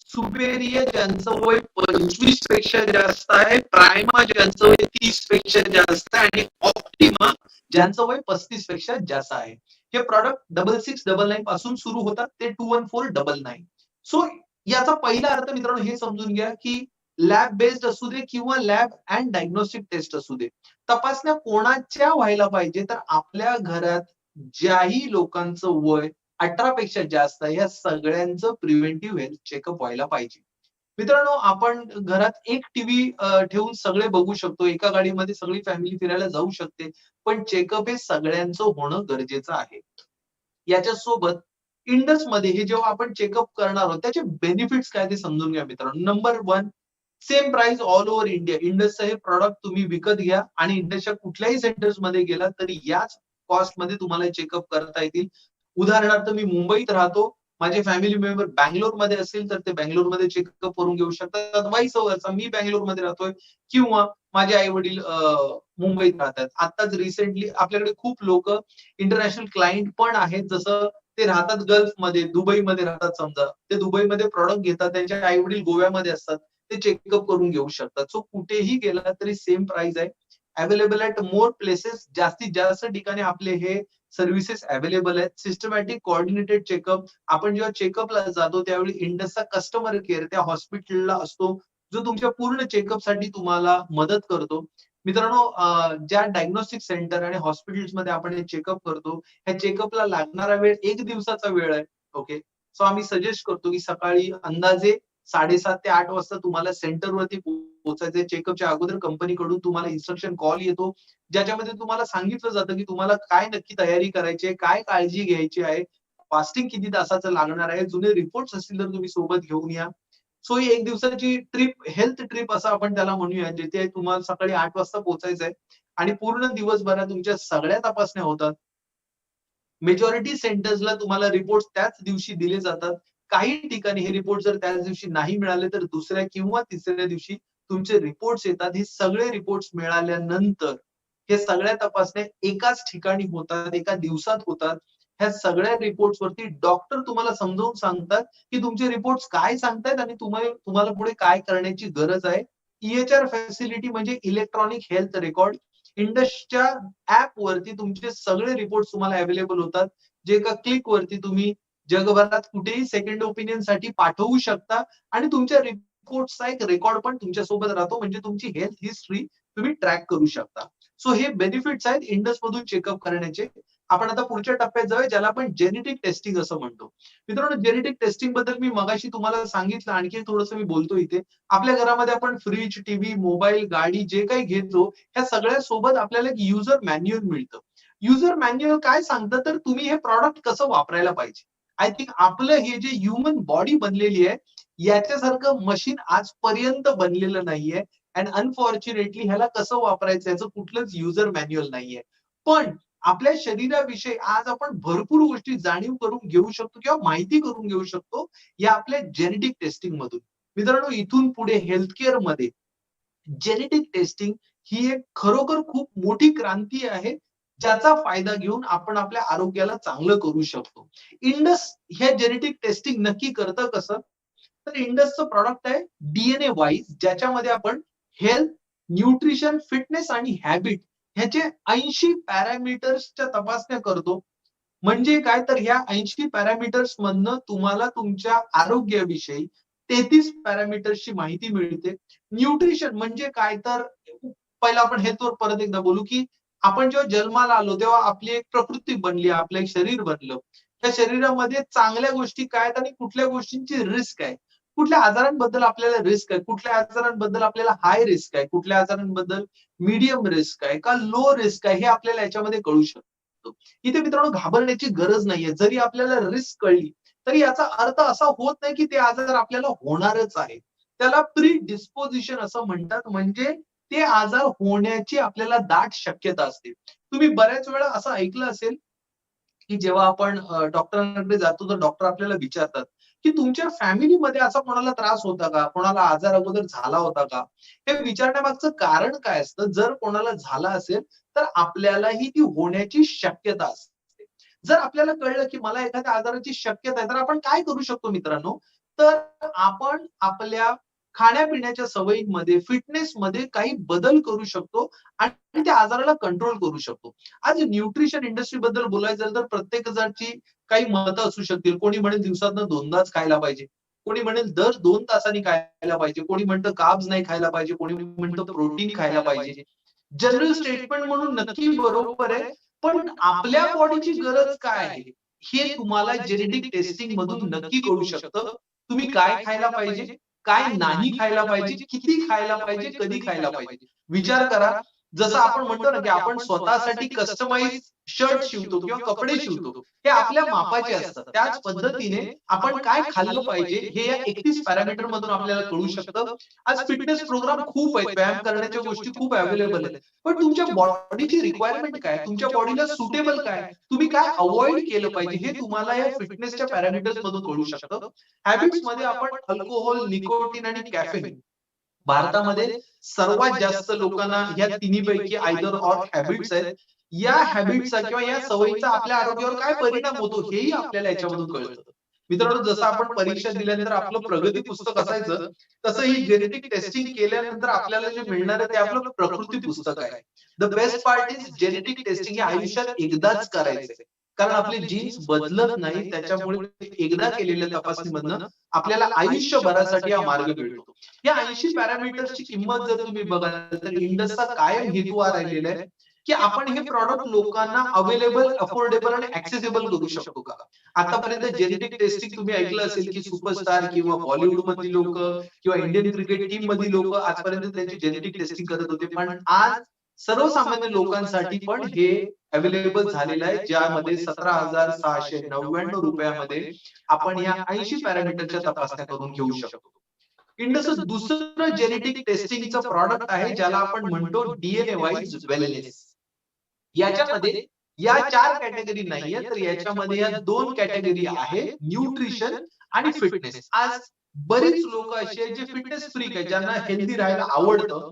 सुपेरियर ज्यांचं वय 25 पेक्षा जास्त आहे. प्रायमा ज्यांचं वय 30 पेक्षा जास्त आहे आणि ऑप्टिमा ज्यांचं वय 35 पेक्षा जास्त आहे. हे प्रॉडक्ट 6699 पासून सुरू होतात ते 21499. सो याचा पहिला अर्थ मित्रांनो हे समजून घ्या, की लॅब बेस्ड असू दे किंवा लॅब अँड डायग्नोस्टिक टेस्ट असू दे. तपासण्या कोणाच्या व्हायला पाहिजे तर आपल्या घरात ज्याही लोकांचं वय 18 पेक्षा जास्त आहे, या सगळ्यांचं प्रिव्हेंटिव्ह हेल्थ चेकअप व्हायला पाहिजे. मित्रांनो, आपण घरात एक टीव्ही ठेवून सगळे बघू शकतो. एका गाडीमध्ये सगळी फॅमिली फिरायला जाऊ शकते. पण चेकअप हे सगळ्यांचं होणं गरजेचं आहे. याच्यासोबत इंडसमध्ये हे जेव्हा आपण चेकअप करणार आहोत, त्याचे बेनिफिट्स काय ते समजून घ्या मित्रांनो. Number 1 same price all over India. इंडसचं हे प्रॉडक्ट तुम्ही विकत घ्या आणि इंडसच्या कुठल्याही सेंटर्समध्ये गेलात तरी याच कॉस्टमध्ये तुम्हाला चेकअप करता येतील. उदाहरणार्थ मी मुंबईत राहतो. माझे फॅमिली मेंबर बंगलोरमध्ये असेल तर ते बंगलोरमध्ये चेकअप करून घेऊ शकतात. व्हाईस वर्सा मी बंगलोरमध्ये राहतोय किंवा माझे आई-वडील मुंबईत राहतात. आत्ताच रिसेंटली आपल्याकडे खूप लोकं इंटरनॅशनल क्लायंट पण आहेत. जसं ते राहतात गल्फमध्ये, दुबईमध्ये राहतात समजा. ते दुबईमध्ये प्रॉडक्ट घेतात. त्यांचे आई-वडील गोव्यामध्ये असतात. ते चेकअप करून घेऊ शकतात. सो कुठेही गेला तरी सेम प्राइस आहे. Available at more places. जास्तीत जास्त ठिकाणी आपले हे सर्व्हिसेस अवेलेबल आहेत. Systematic coordinated checkup. आपण जेव्हा चेकअपला जातो त्यावेळी इंडसचा कस्टमर केअर त्या हॉस्पिटलला असतो, जो तुमच्या पूर्ण चेकअपसाठी तुम्हाला मदत करतो. मित्रांनो, ज्या डायग्नोस्टिक सेंटर आणि हॉस्पिटल्समध्ये आपण हे चेकअप करतो, ह्या चेकअपला लागणारा वेळ 1 दिवसाचा वेळ आहे. ओके. सो आम्ही सजेस्ट करतो, की सकाळी अंदाजे 7:30 ते 8 वाजता तुम्हाला सेंटरवरती पोहोचायचंय. चेकअपच्या अगोदर कंपनीकडून तुम्हाला इन्स्ट्रक्शन कॉल येतो. ज्याच्यामध्ये तुम्हाला सांगितलं जातं, की तुम्हाला काय नक्की तयारी करायची आहे, काय काळजी घ्यायची आहे, फास्टिंग किती तासाचं लागणार आहे, जुने रिपोर्ट्स असतील तर तुम्ही सोबत घेऊन या. सो ही 1 दिवसाची ट्रिप, हेल्थ ट्रिप असं आपण त्याला म्हणूया, जिथे तुम्हाला सकाळी 8 वाजता पोहोचायचंय आणि पूर्ण दिवसभरात तुमच्या सगळ्या तपासण्या होतात. मेजॉरिटी सेंटर्सला तुम्हाला रिपोर्ट्स त्याच दिवशी दिले जातात. काही ठिकाणी हे रिपोर्ट जर त्याच दिवशी नाही मिळाले, तर दुसऱ्या किंवा तिसऱ्या दिवशी तुमचे रिपोर्ट्स येतात. हे सगळे रिपोर्ट्स मिळाल्यानंतर हे सगळ्या तपासण्या एकाच ठिकाणी होतात, एका दिवसात होतात. ह्या सगळ्या रिपोर्ट्स वरती डॉक्टर तुम्हाला समजावून सांगतात, की तुमचे रिपोर्ट्स काय सांगतायत आणि तुम्हाला पुढे काय करण्याची गरज आहे. EHR फॅसिलिटी म्हणजे इलेक्ट्रॉनिक हेल्थ रेकॉर्ड. इंडसच्या ॲपवरती तुमचे सगळे रिपोर्ट्स तुम्हाला अवेलेबल होतात. जे एका क्लिकवरती तुम्ही जगभरात कुठेही सेकंड ओपिनियनसाठी पाठवू शकता आणि तुमच्या रिपोर्टचा एक रेकॉर्ड पण तुमच्यासोबत राहतो, म्हणजे तुमची हेल्थ हिस्ट्री तुम्ही ट्रॅक करू शकता. सो हे बेनिफिट्स आहेत इंडस मधून चेकअप करण्याचे. आपण आता पुढच्या टप्प्यात जाऊया, ज्याला आपण जेनेटिक टेस्टिंग असं म्हणतो. मित्रांनो, जेनेटिक टेस्टिंग बद्दल मी मगाशी तुम्हाला सांगितलं, आणखी थोडंसं मी बोलतो इथे. आपल्या घरामध्ये आपण फ्रिज, टीव्ही, मोबाईल, गाडी जे काही घेतो, ह्या सगळ्या सोबत आपल्याला एक युजर मॅन्युअल मिळतं. युजर मॅन्युअल काय सांगतं, तर तुम्ही हे प्रॉडक्ट कसं वापरायला पाहिजे. आय थिंक आपलं हे जे ह्युमन बॉडी बनलेली आहे, याच्यासारखं मशीन आजपर्यंत बनलेलं नाहीये. अँड अनफॉर्च्युनेटली ह्याला कसं वापरायचं याचं कुठलंच युजर मॅन्युअल नाहीये. पण आपल्या शरीराविषयी आज आपण भरपूर गोष्टी जाणीव करून घेऊ शकतो किंवा माहिती करून घेऊ शकतो या आपल्या जेनेटिक टेस्टिंग मधून. मित्रांनो, इथून पुढे हेल्थकेअर मध्ये जेनेटिक टेस्टिंग ही एक खरोखर खूप मोठी क्रांती आहे, ज्याचा फायदा घेऊन आपण आपल्या आरोग्याला चांगलं करू शकतो. इंडस हे जेनेटिक टेस्टिंग नक्की करतं कसं? तर इंडसचं प्रॉडक्ट आहे डीएनए वाईज, ज्याच्यामध्ये आपण हेल्थ, न्यूट्रिशन, फिटनेस आणि हॅबिट ह्याचे 80 पॅरामीटर्सच्या तपासण्या करतो. म्हणजे काय, तर ह्या 80 पॅरामीटर्स मधनं तुम्हाला तुमच्या आरोग्याविषयी 33 पॅरामीटर्सची माहिती मिळते. न्यूट्रिशन म्हणजे काय, तर पहिला आपण हे तर परत एकदा बोलू, की आपण जेव्हा जन्माला आलो तेव्हा आपली एक प्रकृती बनली, आपलं एक शरीर बनलं. त्या शरीरामध्ये चांगल्या गोष्टी काय आहेत आणि कुठल्या गोष्टींची रिस्क आहे. कुठल्या आजारांबद्दल आपल्याला रिस्क आहे, कुठल्या आजारांबद्दल आपल्याला हाय रिस्क आहे, कुठल्या आजारांबद्दल मीडियम रिस्क आहे का लो रिस्क आहे, हे आपल्याला याच्यामध्ये कळू शकतं. इथे मित्रांनो घाबरण्याची गरज नाहीये. जरी आपल्याला रिस्क कळली, तरी याचा अर्थ असा होत नाही की ते आजार आपल्याला होणारच आहे. त्याला प्री डिस्पोजिशन असं म्हणतात, म्हणजे ते आजार होण्याची आपल्याला दाट शक्यता असते. तुम्ही बऱ्याच वेळा असं ऐकलं असेल, की जेव्हा आपण डॉक्टरांकडे जातो, तर डॉक्टर आपल्याला विचारतात, की तुमच्या फॅमिलीमध्ये असा कोणाला त्रास होता का? कोणाला आजार अगोदर झाला होता का? हे विचारण्यामागचं कारण काय असतं? जर कोणाला झाला असेल, तर आपल्यालाही ती होण्याची शक्यता असते. जर आपल्याला कळलं, की मला एखाद्या आजाराची शक्यता आहे, तर आपण काय करू शकतो मित्रांनो? तर आपण आपल्या खाण्यापिण्याच्या सवयींमध्ये, फिटनेसमध्ये काही बदल करू शकतो आणि त्या आजाराला कंट्रोल करू शकतो. आज न्यूट्रिशन इंडस्ट्री बद्दल बोलायचं झालं तर प्रत्येक जणांची काही मतं असू शकतील. कोणी म्हणेल दिवसातनं 2दाच खायला पाहिजे. कोणी म्हणेल दर 2 तासांनी खायला पाहिजे. कोणी म्हणतं कार्ब्स नाही खायला पाहिजे. कोणी म्हणतं प्रोटीन खायला पाहिजे. जनरल स्टेटमेंट म्हणून नक्की बरोबर आहे. पण आपल्या बॉडीची गरज काय आहे? हे तुम्हाला जेनेटिक टेस्टिंग मधून नक्की कळू शकतं. तुम्ही काय खायला पाहिजे? काय नाही खायला पाहिजे? किती खायला पाहिजे? कधी खायला पाहिजे? विचार करा. जसं आपण म्हणतो ना, की आपण स्वतःसाठी कस्टमाइज शर्ट शिवतो किंवा कपडे शिवतो. हे आपल्या मापाचे असतात. त्याच पद्धतीने आपण काय खाल्लं पाहिजे हे या 31 पॅरामीटर मधून आपल्याला कळू शकतं. आज फिटनेस प्रोग्राम खूप आहेत. व्यायाम करण्याच्या गोष्टी खूप अवेलेबल आहेत. पण तुमच्या बॉडीची रिक्वायरमेंट काय? तुमच्या बॉडीला सुटेबल काय? तुम्ही काय अव्हॉइड केलं पाहिजे? हे तुम्हाला या फिटनेसच्या पॅरामीटर्स मधून कळू शकतं. हॅबिट्समध्ये आपण अल्कोहोल, निकोटीन आणि कॅफेन भारतामध्ये सर्वात जास्त लोकांना या तिन्हीपैकी आयदर ऑर हॅबिट्स आहेत. या हॅबिट्सचा किंवा या सवयीचा आपल्या आरोग्यावर काय परिणाम होतो हेही आपल्याला याच्यामधून कळतं. मित्रांनो, जसं आपण परीक्षा दिल्यानंतर आपलं प्रगती पुस्तक असायचं, तसं ही जेनेटिक टेस्टिंग केल्यानंतर आपल्याला जे मिळणार आहे ते आपलं प्रकृती पुस्तक आहे. The best part is genetic testing हे आयुष्यात एकदाच करायचंय. कारण आपले जीन्स बदलत नाही, त्याच्यामुळे एकदा केलेल्या तपासणीमधनं आपल्याला आयुष्यभरासाठी हा मार्ग मिळतो. या 80 पॅरामीटर्सची किंमत जर तुम्ही बघाल, तर इंडसचा कायम हेतू हा राहिलेला आहे, की आपण हे प्रॉडक्ट लोकांना अवेलेबल, अफोर्डेबल आणि ऍक्सेसिबल करू शकतो का? आतापर्यंत जेनेटिक टेस्टिंग तुम्ही ऐकलं असेल, की सुपरस्टार किंवा बॉलिवूड मधली लोकं किंवा इंडियन क्रिकेट टीम मधली लोकं आजपर्यंत त्यांची जेनेटिक टेस्टिंग करत होते. पण आज सर्वसामान्य लोकांसाठी पण हे अवेलेबल झालेलं आहे, ज्यामध्ये ₹17,699 आपण या 80 पॅरामीटरच्या तपासण्या करून घेऊ शकतो. इंडसचं दुसरं जेनेटिक टेस्टिंगचं प्रॉडक्ट आहे, ज्याला आपण म्हणतो डीएनए वाईज वेलनेस. याच्यामध्ये या 4 कॅटेगरी नाहीये, तर याच्यामध्ये या 2 कॅटेगरी आहे, न्यूट्रिशन आणि फिटनेस. आज बरीच लोक अशी आहेत जे फिटनेस फ्रीक आहेत, ज्यांना हेल्दी राहायला आवडतं.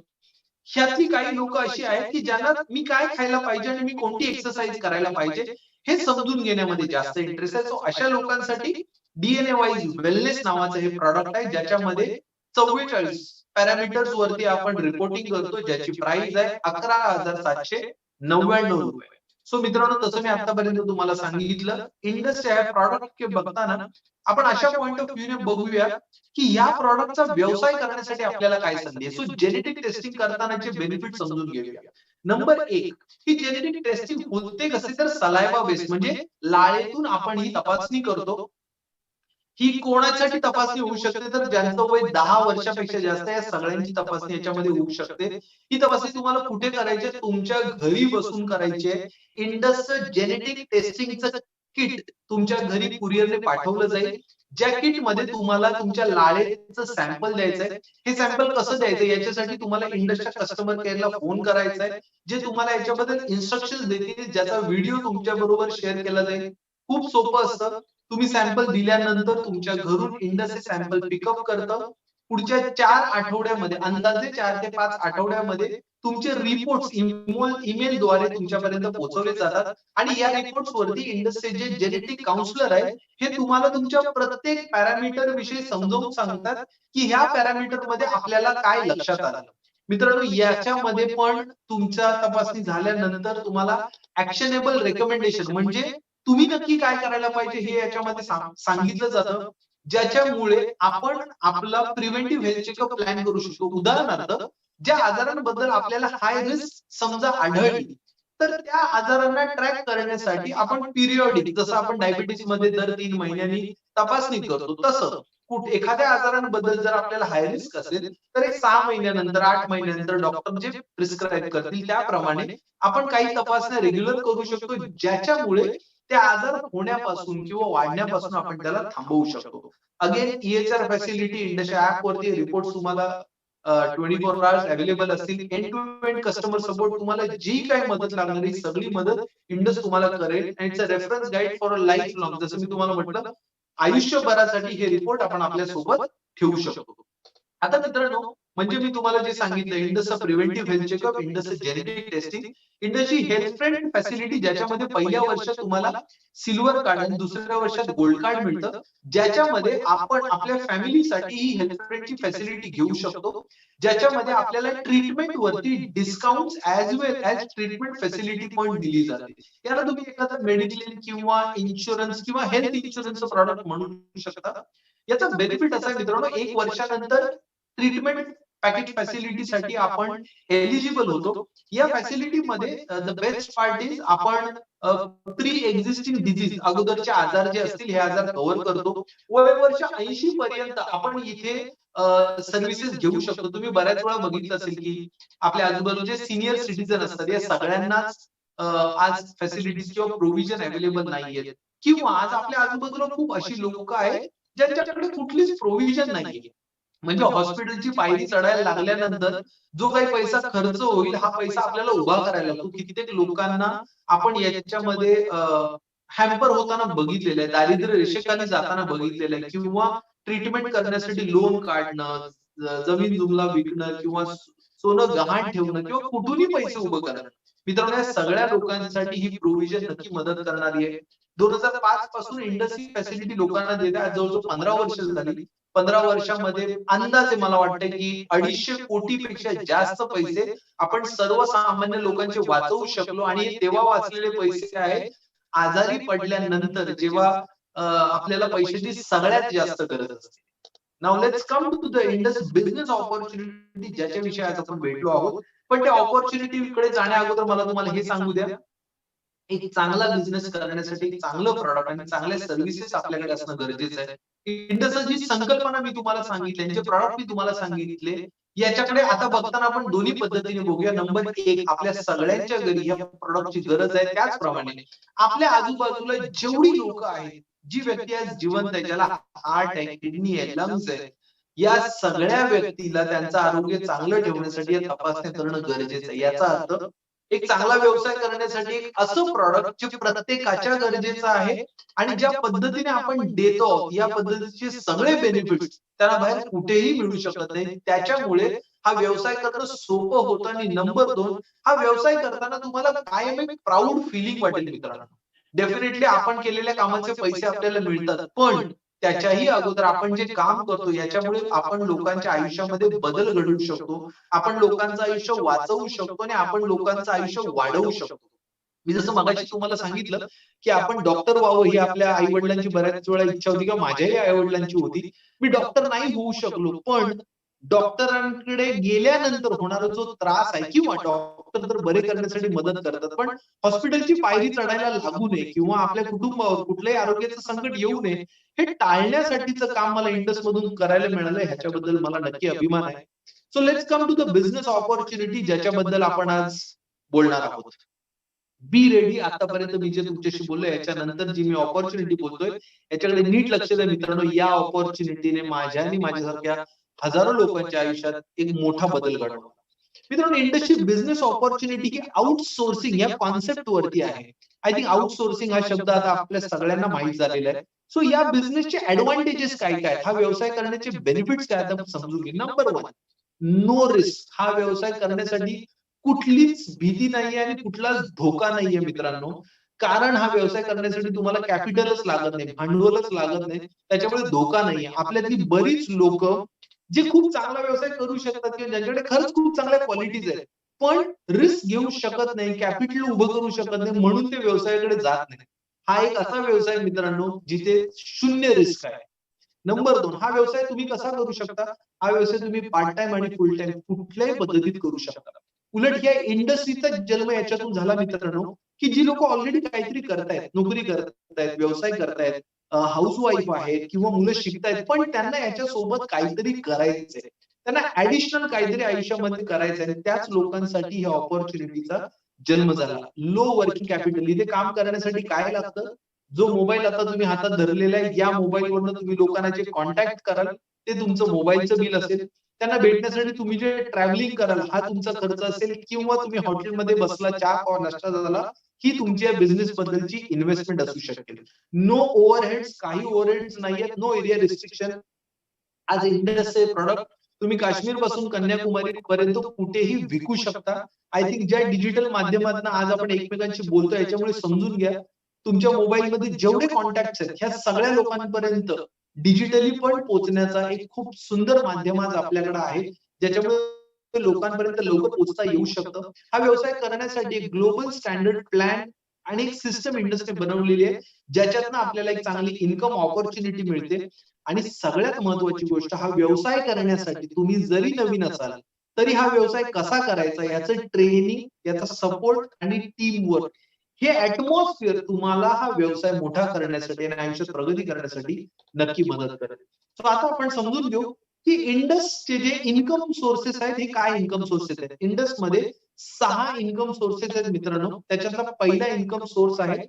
ह्यातली काही लोक अशी आहेत, की ज्यांना मी काय खायला पाहिजे आणि मी कोणती एक्सरसाइज करायला पाहिजे हे समजून घेण्यामध्ये जास्त इंटरेस्ट आहे. सो अशा लोकांसाठी डीएनए वाईज वेलनेस नावाचं हे प्रॉडक्ट आहे, ज्याच्यामध्ये 44 पॅरामीटर्स वरती आपण रिपोर्टिंग करतो, ज्याची प्राइस आहे ₹11,799. सो मित्रांनो, तसं मी आतापर्यंत तुम्हाला सांगितलं, इंडस्ट्री आहे प्रॉडक्ट बघताना आपण अशा पॉइंट ऑफ व्ह्यूने बघूया की या प्रॉडक्टचा व्यवसाय करण्यासाठी आपल्याला काय संधी आहे. सो जेनेटिक टेस्टिंग करतानाचे बेनिफिट समजून घेऊया. नंबर एक, ही जेनेटिक टेस्टिंग होते कसे तर सलायवा बेस म्हणजे लाळेतून आपण ही तपासणी करतो. ही कोणासाठी तपासणी होऊ शकते तर ज्यांचं वय 10 वर्षापेक्षा जास्त आहे, या सगळ्यांची तपासणी याच्यामध्ये होऊ शकते. ही तपासणी तुम्हाला कुठे करायची आहे? तुमच्या घरी बसून करायची आहे. इंडसचं जेनेटिक टेस्टिंगचं किट तुमच्या घरी कुरिअरने पाठवलं जाईल. ज्या किटमध्ये तुम्हाला तुमच्या लाळेचं सॅम्पल द्यायचंय. हे सॅम्पल कसं द्यायचं याच्यासाठी तुम्हाला इंडसच्या कस्टमर केअरला फोन करायचा आहे, जे तुम्हाला याच्याबद्दल इन्स्ट्रक्शन्स देतील, ज्याचा व्हिडिओ तुमच्या बरोबर शेअर केला जाईल. खूप सोपं असतं. तुम्ही सॅम्पल दिल्यानंतर तुमच्या घरून इंडस हे सॅम्पल पिकअप करतं. पुढच्या 4 आठवड्यामध्ये अंदाजे 4 ते 5 आठवड्यामध्ये तुमचे रिपोर्ट्स ईमेलद्वारे तुमच्यापर्यंत पोहोचवले जातात आणि या रिपोर्ट्स वरती इंडसचे जे जेनेटिक काउन्सलर आहे, हे तुम्हाला तुमच्या प्रत्येक पॅरामीटर विषयी समजावून सांगतात, की ह्या पॅरामीटर मध्ये आपल्याला काय लक्षात आलं. मित्रांनो, याच्यामध्ये पण तुमच्या तपासणी झाल्यानंतर तुम्हाला ऍक्शनेबल रेकमेंडेशन म्हणजे तुम्ही नक्की काय करायला पाहिजे हे याच्यामध्ये सांगितलं जातं, ज्याच्यामुळे आपण आपला प्रिव्हेंटिव्ह हेल्थ चेकअप प्लॅन करू शकतो. उदाहरणार्थ, ज्या आजारांबद्दल आपल्याला हाय रिस्क समजा आढळली, तर त्या आजारांना ट्रॅक करण्यासाठी आपण पिरियॉडिक, जसं आपण डायबिटीस मध्ये दर 3 महिन्यांनी तपासणी करतो, तसं एखाद्या आजारांबद्दल जर आपल्याला हाय रिस्क असेल तर एक 6 महिन्यानंतर 8 महिन्यानंतर डॉक्टर जे प्रिस्क्राईब करतील त्याप्रमाणे आपण काही तपासण्या रेग्युलर करू शकतो, ज्याच्यामुळे ते आजार होण्यापासून किंवा वाढण्यापासून आपण त्याला थांबवू शकतो. Again EHR facility industry app वरती रिपोर्ट तुम्हाला 24 आवर्स अवेलेबल असतील. End to end customer support, तुम्हाला जी काही मदत लागणार आहे सगळी मदत इंडस तुम्हाला करेल. आणि it's a reference guide for a life long. जसं मी तुम्हाला म्हटलं, आयुष्यभरासाठी हे रिपोर्ट आपण आपल्या सोबत ठेवू शकतो. आता मित्रांनो, म्हणजे मी तुम्हाला जे सांगितलं, इंडसचं प्रिव्हेंटिव्ह हेल्थ चेकअप, इंडसचं जेनेटिक टेस्टिंग, इंडसची हेल्थ फ्रेंड फॅसिलिटी, ज्याच्यामध्ये पहिल्या वर्षात तुम्हाला सिल्वर कार्ड आणि दुसऱ्या वर्षात गोल्ड कार्ड मिळतं, ज्याच्यामध्ये आपण आपल्या फॅमिलीसाठी ही हेल्थ फ्रेंडची फॅसिलिटी घेऊ शकतो, ज्याच्यामध्ये आपल्याला ट्रीटमेंट वरती डिस्काउंट ऍज वेल ऍज ट्रीटमेंट फॅसिलिटी पण दिली जाते. याला तुम्ही एखादा मेडिक्लेम किंवा इन्शुरन्स किंवा हेल्थ इन्शुरन्सचं प्रॉडक्ट म्हणू शकता. याचा बेनिफिट असा आहे मित्रांनो, 1 वर्षानंतर ट्रीटमेंट पॅकेज फॅसिलिटीसाठी आपण एलिजिबल होतो. या फॅसिलिटीमध्ये द बेस्ट पार्ट इज आपण प्री एक्झिस्टिंग डिझीज, अगोदरचे आजार जे असतील हे आजार कव्हर करतो. वय वर्ष 80 पर्यंत आपण इथे सर्व्हिसेस घेऊ शकतो. तुम्ही बऱ्याच वेळा बघितलं असेल की आपल्या आजूबाजूचे सिनियर सिटीजन असतात, या सगळ्यांनाच आज फॅसिलिटीज किंवा प्रोव्हिजन अवेलेबल नाहीयेत, किंवा आज आपल्या आजूबाजूला खूप अशी लोक आहेत ज्यांच्याकडे कुठलीच प्रोव्हिजन नाहीये. म्हणजे हॉस्पिटलची पायरी चढायला लागल्यानंतर जो काही पैसा खर्च होईल, हा पैसा आपल्याला उभा करायला लागतो. कित्येक लोकांना आपण याच्यामध्ये हॅम्पर होताना बघितलेलं आहे, दारिद्र्य रेषेखाली जाताना बघितलेलं आहे, किंवा ट्रीटमेंट करण्यासाठी लोन काढणं, जमीन जुमला विकणं, किंवा सोनं गहाण ठेवणं, किंवा कुठूनही पैसे उभं करणं. मित्रांनो, या सगळ्या लोकांसाठी ही प्रोव्हिजन नक्की मदत करणारी आहे. 2005 पासून इंडस्ट्री फॅसिलिटी लोकांना देते. आज जवळजवळ 15 वर्ष झाली. 15 वर्षामध्ये अंदाजे मला वाटतं की 250 कोटीपेक्षा जास्त पैसे आपण सर्वसामान्य लोकांचे वाचवू शकलो. आणि तेव्हा वाचलेले पैसे आहेत आजारी पडल्यानंतर, जेव्हा आपल्याला पैशाची सगळ्यात जास्त गरज असते. Now let's come to the Indus business opportunity, ज्याच्या विषयी आज आपण भेटलो आहोत. पण त्या ऑपॉर्च्युनिटीकडे जाण्या अगोदर मला तुम्हाला हे सांगू द्या, एक चांगला बिझनेस करण्यासाठी एक चांगलं प्रॉडक्ट आणि चांगल्या सर्व्हिसेस आपल्याकडे असणं गरजेचं आहे. इंडसची जी संकल्पना मी तुम्हाला सांगितली, यांचे प्रॉडक्ट मी तुम्हाला सांगितले, याच्याकडे आता बघताना आपण दोन्ही पद्धतीने बघूया. नंबर 1, आपल्या सगळ्यांच्या घरी या प्रॉडक्टची गरज आहे. त्याचप्रमाणे आपल्या आजूबाजूला जेवढी लोक आहेत, जी व्यक्ती आज जिवंत आहे, ज्याला हार्ट आहे, किडनी आहे, लंग्स आहे, या सगळ्या व्यक्तीला त्यांचं आरोग्य चांगलं ठेवण्यासाठी या तपासण्या करणं गरजेचं आहे. याचा अर्थ एक चांगला व्यवसाय करण्यासाठी एक असं प्रॉडक्ट जे प्रत्येकाच्या गरजेचं आहे आणि ज्या पद्धतीने आपण देतो, या पद्धतीचे सगळे बेनिफिट्स त्यांना बाहेर कुठेही मिळू शकत नाही. त्याच्यामुळे हा व्यवसाय करणं सोपं होतं. आणि नंबर 2, हा व्यवसाय करताना तुम्हाला कायम एक प्राऊड फिलिंग वाटेल मित्रांनो. डेफिनेटली आपण केलेल्या कामाचे पैसे आपल्याला मिळतात, पण त्याच्याही अगोदर आपण जे काम करतो याच्यामुळे आपण लोकांच्या आयुष्यामध्ये बदल घडवू शकतो. आपण लोकांचं आयुष्य वाचवू शकतो आणि आपण लोकांचं आयुष्य वाढवू शकतो. मी जसं मगाशी तुम्हाला सांगितलं, की आपण डॉक्टर व्हावं ही आपल्या आई-वडिलांची बऱ्याच वेळा इच्छा होती किंवा माझ्याही आई-वडिलांची होती. मी डॉक्टर नाही होऊ शकलो. पण डॉक्टरांकडे गेल्यानंतर होणारा जो त्रास आहे किंवा डॉक्टर तर बरे करण्यासाठी मदत करतात. पण हॉस्पिटलची पायरी चढायला लागू नये किंवा आपल्या कुटुंबावर कुठल्याही आरोग्याचं संकट येऊ नये, हे टाळण्यासाठीचं काम मला इंडसमधून करायला मिळालं ह्याच्याबद्दल मला नक्की अभिमान आहे. So let's come to the business opportunity ज्याच्याबद्दल आपण आज बोलणार आहोत. Be ready. आतापर्यंत मी जे तुमच्याशी बोललोय याच्यानंतर जी मी अपॉर्च्युनिटी बोलतोय याच्याकडे नीट लक्ष द्या मित्रांनो. या अपॉर्च्युनिटीने माझ्या आणि माझ्यासारख्या हजारो लोकांच्या आयुष्यात एक मोठा बदल घडवला. मित्रांनो, इंडस्ट्री बिझनेस अपॉर्च्युनिटी ही आउटसोर्सिंग या कॉन्सेप्ट वरती आहे. आय थिंक आउटसोर्सिंग हा शब्द आता आपल्या सगळ्यांना माहित झालेला आहे. सो या बिझनेसचे ऍडव्हान्टेजेस काय काय, हा व्यवसाय करण्याचे बेनिफिट्स काय आता समजून घे. Number 1, no risk. हा व्यवसाय करण्यासाठी कुठलीच भीती नाहीये आणि कुठलाच धोका नाहीये मित्रांनो. कारण हा व्यवसाय करण्यासाठी तुम्हाला कॅपिटलच लागत नाही, भांडवलच लागत नाही. त्याच्यामुळे धोका नाहीये. आपल्यातली बरीच लोक जे खूप चांगला व्यवसाय करू शकतात किंवा ज्यांच्याकडे खरंच खूप चांगल्या क्वालिटीज आहेत, पण रिस्क घेऊ शकत नाही, कॅपिटल उभं करू शकत नाही, म्हणून ते व्यवसायाकडे जात नाही. हा एक असा व्यवसाय मित्रांनो जिथे शून्य रिस्क आहे. नंबर 2, हा व्यवसाय तुम्ही कसा करू शकता? हा व्यवसाय तुम्ही पार्ट टाइम आणि फुल टाइम कुठल्याही पद्धतीत करू शकता. उलट या इंडस्ट्रीचा जन्म याच्यातून झाला मित्रांनो, की जी लोक ऑलरेडी काहीतरी करतायत, नोकरी करतायत, व्यवसाय करतायत, हाऊसवाईफ आहेत किंवा मुलं शिकतायत, पण त्यांना याच्यासोबत काहीतरी करायचंय. त्यांना ऍडिशनल काहीतरी आयुष्यामध्ये करायचंय आणि त्याच लोकांसाठी ह्या अपॉर्च्युनिटीचा जन्म झाला. Low working capital. इथे काम करण्यासाठी काय लागतं? जो मोबाईल आता तुम्ही हातात धरलेला आहे, या मोबाईलवरनं तुम्ही लोकांना जे कॉन्टॅक्ट कराल, ते तुमचं मोबाईलचं बिल असेल. त्यांना भेटण्यासाठी तुम्ही जे ट्रॅव्हलिंग कराल, हा तुमचा खर्च असेल किंवा तुम्ही हॉटेलमध्ये बसला, चहा किंवा नाश्ता झाला, ही तुमच्या बिझनेस बद्दलची इन्व्हेस्टमेंट असू शकेल. नो ओव्हरहेड्स, काही ओव्हरहेड्स नाहीयेत, नो एरिया रिस्ट्रिक्शन. आज इंडसचे प्रॉडक्ट तुम्ही काश्मीर पासून कन्याकुमारी पर्यंत कुठेही विकू शकता. आय थिंक ज्या डिजिटल माध्यमातून आज आपण एकमेकांशी बोलतोय याच्यामुळे समजून घ्या, तुमच्या मोबाईलमध्ये जेवढे कॉन्टॅक्ट आहेत ह्या सगळ्या लोकांपर्यंत डिजिटली पण पोहोचण्याचा एक खूप सुंदर माध्यम आज आपल्याकडे आहे, ज्याच्यामुळे लोकांपर्यंत लवकर पोहोचता येऊ शकतं. हा व्यवसाय करण्यासाठी एक ग्लोबल स्टँडर्ड प्लॅन आणि एक सिस्टम इंडस्ट्री बनवलेली आहे, ज्याच्यातनं आपल्याला एक चांगली इन्कम अपॉर्च्युनिटी मिळते. आणि सगळ्यात महत्वाची गोष्ट, हा व्यवसाय करण्यासाठी तुम्ही जरी नवीन असाल तरी हा व्यवसाय कसा करायचा याचं ट्रेनिंग, याचा सपोर्ट आणि टीम वर्क, हे ऍटमॉस्फिअर तुम्हाला हा व्यवसाय मोठा करण्यासाठी आणि आयुष्यात प्रगती करण्यासाठी नक्की मदत करेल. तर आता आपण समजून घेऊ की इंडसचे जे इन्कम सोर्सेस आहेत हे काय इन्कम सोर्सेस आहेत. इंडसमध्ये 6 इन्कम सोर्सेस आहेत मित्रांनो. त्याच्यातला पहिला इन्कम सोर्स आहे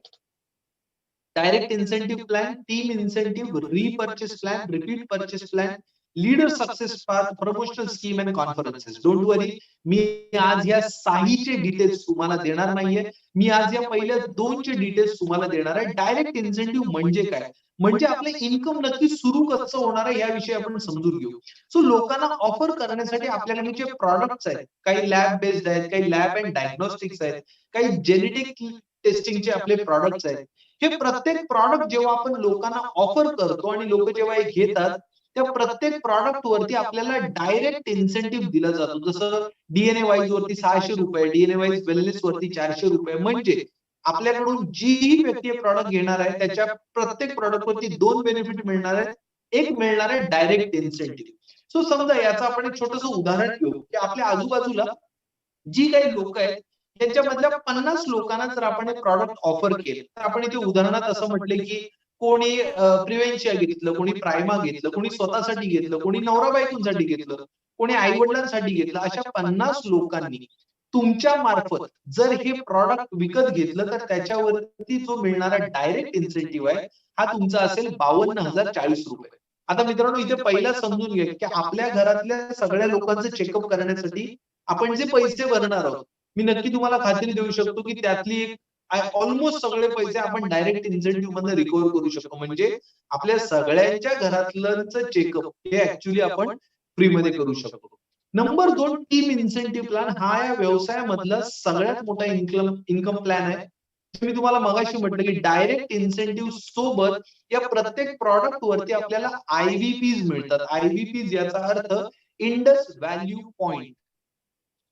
direct incentive plan, team incentive, repurchase plan, repeat purchase plan, leader success path, promotional scheme and conferences. Don't worry, मी आज या 6चे डिटेल्स तुम्हाला देणार नाहीये. मी आज या पहिल्या 2चे डिटेल्स तुम्हाला देणार आहे. डायरेक्ट इन्सेंटिव्ह म्हणजे काय? म्हणजे आपलं इन्कम नक्की सुरू कसं होणार आहे याविषयी आपण समजून घेऊ. सो लोकांना ऑफर करण्यासाठी आपल्याकडे जे प्रॉडक्ट्स आहेत, काही लॅब बेस्ड आहेत, काही लॅब अँड डायग्नोस्टिक्स आहेत, काही जेनेटिक टेस्टिंगचे आपले प्रॉडक्ट्स आहेत. हे प्रत्येक प्रॉडक्ट जेव्हा आपण लोकांना ऑफर करतो आणि लोक जेव्हा हे घेतात, त्या प्रत्येक प्रॉडक्ट वरती आपल्याला डायरेक्ट इन्सेंटिव्ह दिला जातो. जसं डीएनए वाईज वरती ₹600, डीएनए वाईज वेलनेस वरती ₹400. म्हणजे आपल्याकडून जी व्यक्ती हे प्रॉडक्ट घेणार आहे त्याच्या प्रत्येक प्रॉडक्ट वरती 2 बेनिफिट मिळणार आहेत. एक मिळणार आहे डायरेक्ट इन्सेंटिव्ह. सो समजा याचं आपण एक छोटंसं उदाहरण घेऊ, की आपल्या आजूबाजूला जी काही लोक आहेत त्यांच्यामधल्या 50 लोकांना जर आपण हे प्रॉडक्ट ऑफर केले, तर आपण इथे उदाहरणात असं म्हटले की कोणी प्रिव्हेन्शिया घेतलं, कोणी प्रायमा घेतलं, कोणी स्वतःसाठी घेतलं, कोणी नवरा बायकोंसाठी घेतलं, कोणी आई वडिलांसाठी घेतलं. अशा 50 लोकांनी तुमच्या मार्फत जर हे प्रॉडक्ट विकत घेतलं तर त्याच्यावरती जो मिळणारा डायरेक्ट इन्सेंटिव्ह आहे हा तुमचा असेल ₹52,040. आता मित्रांनो, इथे पहिला समजून घ्या की आपल्या घरातल्या सगळ्या लोकांचं चेकअप करण्यासाठी आपण जे पैसे भरणार आहोत, मी नक्की तुम्हाला खात्री देऊ शकतो की त्यातली ऑलमोस्ट सगळे पैसे आपण डायरेक्ट इन्सेंटिव्ह मधून रिकव्हर करू शकतो. म्हणजे आपल्या सगळ्यांच्या घरातल्यांचं चेकअप हे ऍक्च्युली आपण फ्रीमध्ये करू शकतो. Number 2, team incentive plan. हा या व्यवसायामधला सगळ्यात मोठा इन्कम प्लॅन आहे. मी तुम्हाला मगाशी म्हटलं की डायरेक्ट इन्सेंटिव्ह सोबत या प्रत्येक प्रॉडक्ट वरती आपल्याला आयव्हीपीज मिळतात. आयव्हीपीज याचा अर्थ इंडस व्हॅल्यू पॉइंट.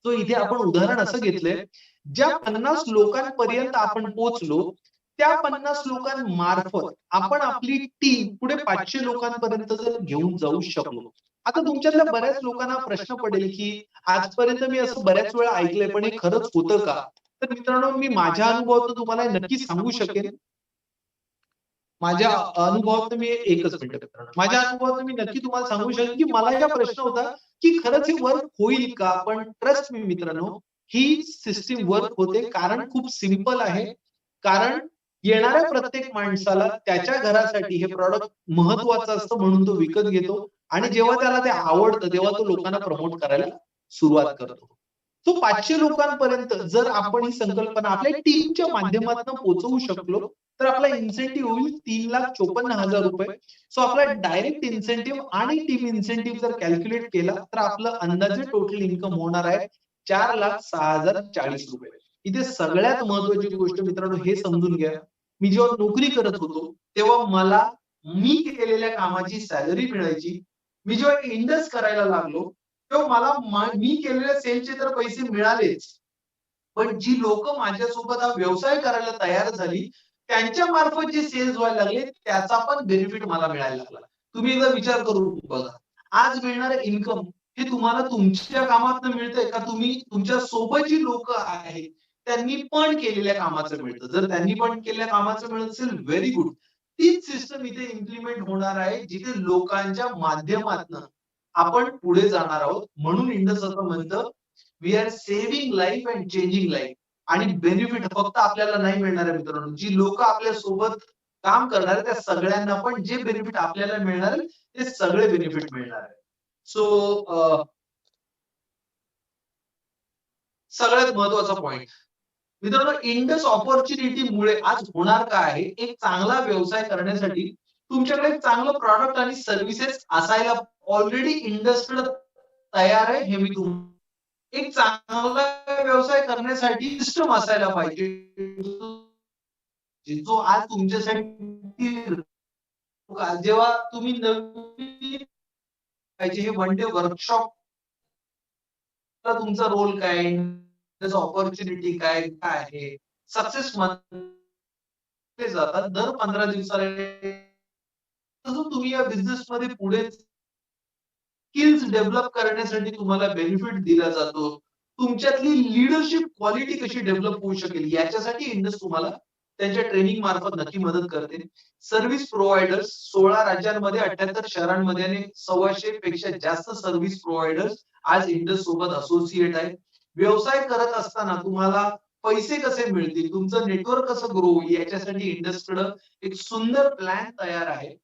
तो इथे आपण उदाहरण असं घेतलंय, ज्या 50 लोकांपर्यंत आपण पोहोचलो, त्या 50 लोकांमार्फत आपण आपली टीम पुढे 500 लोकांपर्यंत जर घेऊन जाऊ शकलो. आता तुमच्यातल्या बऱ्याच लोकांना प्रश्न पडेल, की आजपर्यंत मी असं बऱ्याच वेळा ऐकलंय, पण हे खरंच होतं का? तर मित्रांनो, मी माझ्या अनुभवातून तुम्हाला नक्की सांगू शकेन. माझ्या अनुभवातून मी एकच मिनिट मित्रांनो. माझ्या अनुभवातून मी नक्की तुम्हाला सांगू शकेन, की मला हा प्रश्न होता, की खरंच हे वर्क होईल का? पण ट्रस्ट मी मित्रांनो, ही सिस्टम वर्क होते. कारण खूप सिंपल आहे. कारण येणाऱ्या प्रत्येक माणसाला त्याच्या घरासाठी हे प्रॉडक्ट महत्वाचं असतं म्हणून तो विकत घेतो आणि जेव्हा त्याला ते आवडतं तेव्हा तो लोकांना प्रमोट करायला सुरुवात करतो. तो 500 लोकांपर्यंत जर आपण ही संकल्पना आपल्या टीमच्या माध्यमातून पोहोचवू शकलो, तर आपला इन्सेंटिव्ह होईल ₹3,54,000. सो आपला डायरेक्ट इन्सेंटिव्ह आणि टीम इन्सेंटिव्ह जर कॅल्क्युलेट केला, तर आपलं अंदाजे टोटल इन्कम होणार आहे ₹4,06,040. इथे सगळ्यात महत्वाची गोष्ट मित्रांनो हे समजून घ्या, मी जेव्हा नोकरी करत होतो, तेव्हा मला मी केलेल्या कामाची सॅलरी मिळायची. मी जेव्हा इंडस करायला लागलो, तेव्हा मला मी केलेल्या सेलचे तर पैसे मिळालेच. पण जी लोकं माझ्यासोबत हा व्यवसाय करायला तयार झाली, त्यांच्या मार्फत जे सेल्स व्हायला लागले, त्याचा पण बेनिफिट मला मिळायला लागला. तुम्ही एकदा विचार करून बघा. आज मिळणारं इन्कम हे तुम्हाला तुमच्या कामातनं मिळतंय का तुम्ही तुमच्या सोबत जी लोकं आहेत, त्यांनी पण केलेल्या कामाचं मिळतं. जर त्यांनी पण केलेल्या कामाचं मिळत असेल, व्हेरी गुड. तीच सिस्टम इथे इम्प्लिमेंट होणार आहे, जिथे लोकांच्या माध्यमातनं आपण पुढे जाणार आहोत. म्हणून इंडस असं म्हणतं, we are saving life and changing life. आणि बेनिफिट फक्त आपल्याला नाही मिळणार आहे मित्रांनो. जी लोकं आपल्या सोबत काम करणार आहेत, त्या सगळ्यांना पण जे बेनिफिट आपल्याला मिळणार आहे, ते सगळे बेनिफिट मिळणार आहे. सो सगळ्यात महत्वाचा पॉइंट मित्रांनो, इंडस अपॉर्च्युनिटीमुळे आज होणार काय आहे, एक चांगला व्यवसाय करण्यासाठी तुमच्याकडे एक चांगलं प्रॉडक्ट आणि सर्व्हिसेस असायला ऑलरेडी इंडस्ट्रीला तयार आहे, हे मी एक चांगला व्यवसाय करण्यासाठी सिस्टम असायला पाहिजे. जो आज तुमच्यासाठी जेव्हा तुम्ही नवीन पाहिजे हे वन डे वर्कशॉप तुमचा रोल काय? त्याचं अपॉर्च्युनिटी काय काय आहे? सक्सेस म्हटले जातात दर 15 दिवसाला तसं तुम्ही या बिझनेसमध्ये पुढे स्किल्स डेव्हलप करण्यासाठी तुम्हाला बेनिफिट दिला जातो. तुमच्यातली लीडरशिप क्वालिटी कशी डेव्हलप होऊ शकेल याच्यासाठी इंडस तुम्हाला त्यांच्या ट्रेनिंग मार्फत नक्की मदत करते. सर्व्हिस प्रोव्हायडर्स 16 राज्यांमध्ये 78 शहरांमध्ये आणि 1,200 पेक्षा जास्त सर्व्हिस प्रोव्हायडर्स आज इंडस सोबत असोसिएट आहेत. व्यवसाय करत असताना तुम्हाला पैसे कसे मिळतील, तुमचं नेटवर्क कसं ग्रो होईल याच्यासाठी इंडसकडे एक सुंदर प्लॅन तयार आहे.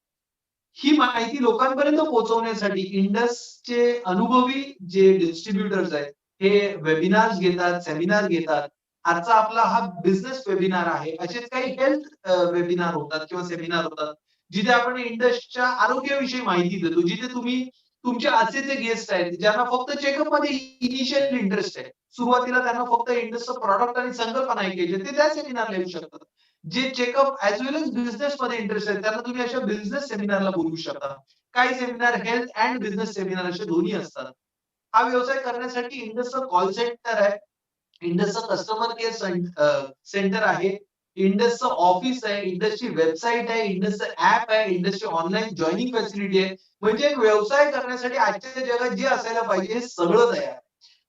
ही माहिती लोकांपर्यंत पोहोचवण्यासाठी इंडसचे अनुभवी जे डिस्ट्रिब्युटर्स आहेत, हे वेबिनार्स घेतात, सेमिनार घेतात. आजचा आपला हा बिझनेस वेबिनार आहे. असेच काही हेल्थ वेबिनार होतात किंवा सेमिनार होतात, जिथे आपण इंडसच्या आरोग्याविषयी माहिती देतो. जिथे तुम्ही तुमचे असे जे गेस्ट आहेत, ज्यांना फक्त चेकअपमध्ये इनिशियल इंटरेस्ट आहे. सुरुवातीला त्यांना फक्त इंडसचं प्रॉडक्ट आणि संकल्पना ऐकायची आहे, ते त्या सेमिनारला येऊ शकतात. जे चेकअप ॲज वेल एज बिझनेसमध्ये इंटरेस्ट आहे, त्यांना तुम्ही अशा बिझनेस सेमिनारला बोलवू शकता. काही seminar health and business seminar असे दोन्ही असतात. हा व्यवसाय करण्यासाठी इंडसचं कॉल सेंटर आहे. इंडसचं कस्टमर केअर सेंटर आहे. इंडसचं ऑफिस आहे, इंडसची वेबसाईट आहे, इंडसचं ॲप आहे, इंडसची ऑनलाईन जॉइनिंग फॅसिलिटी आहे. म्हणजे एक व्यवसाय करण्यासाठी आजच्या जगात जे असायला पाहिजे हे सगळं तयार आहे.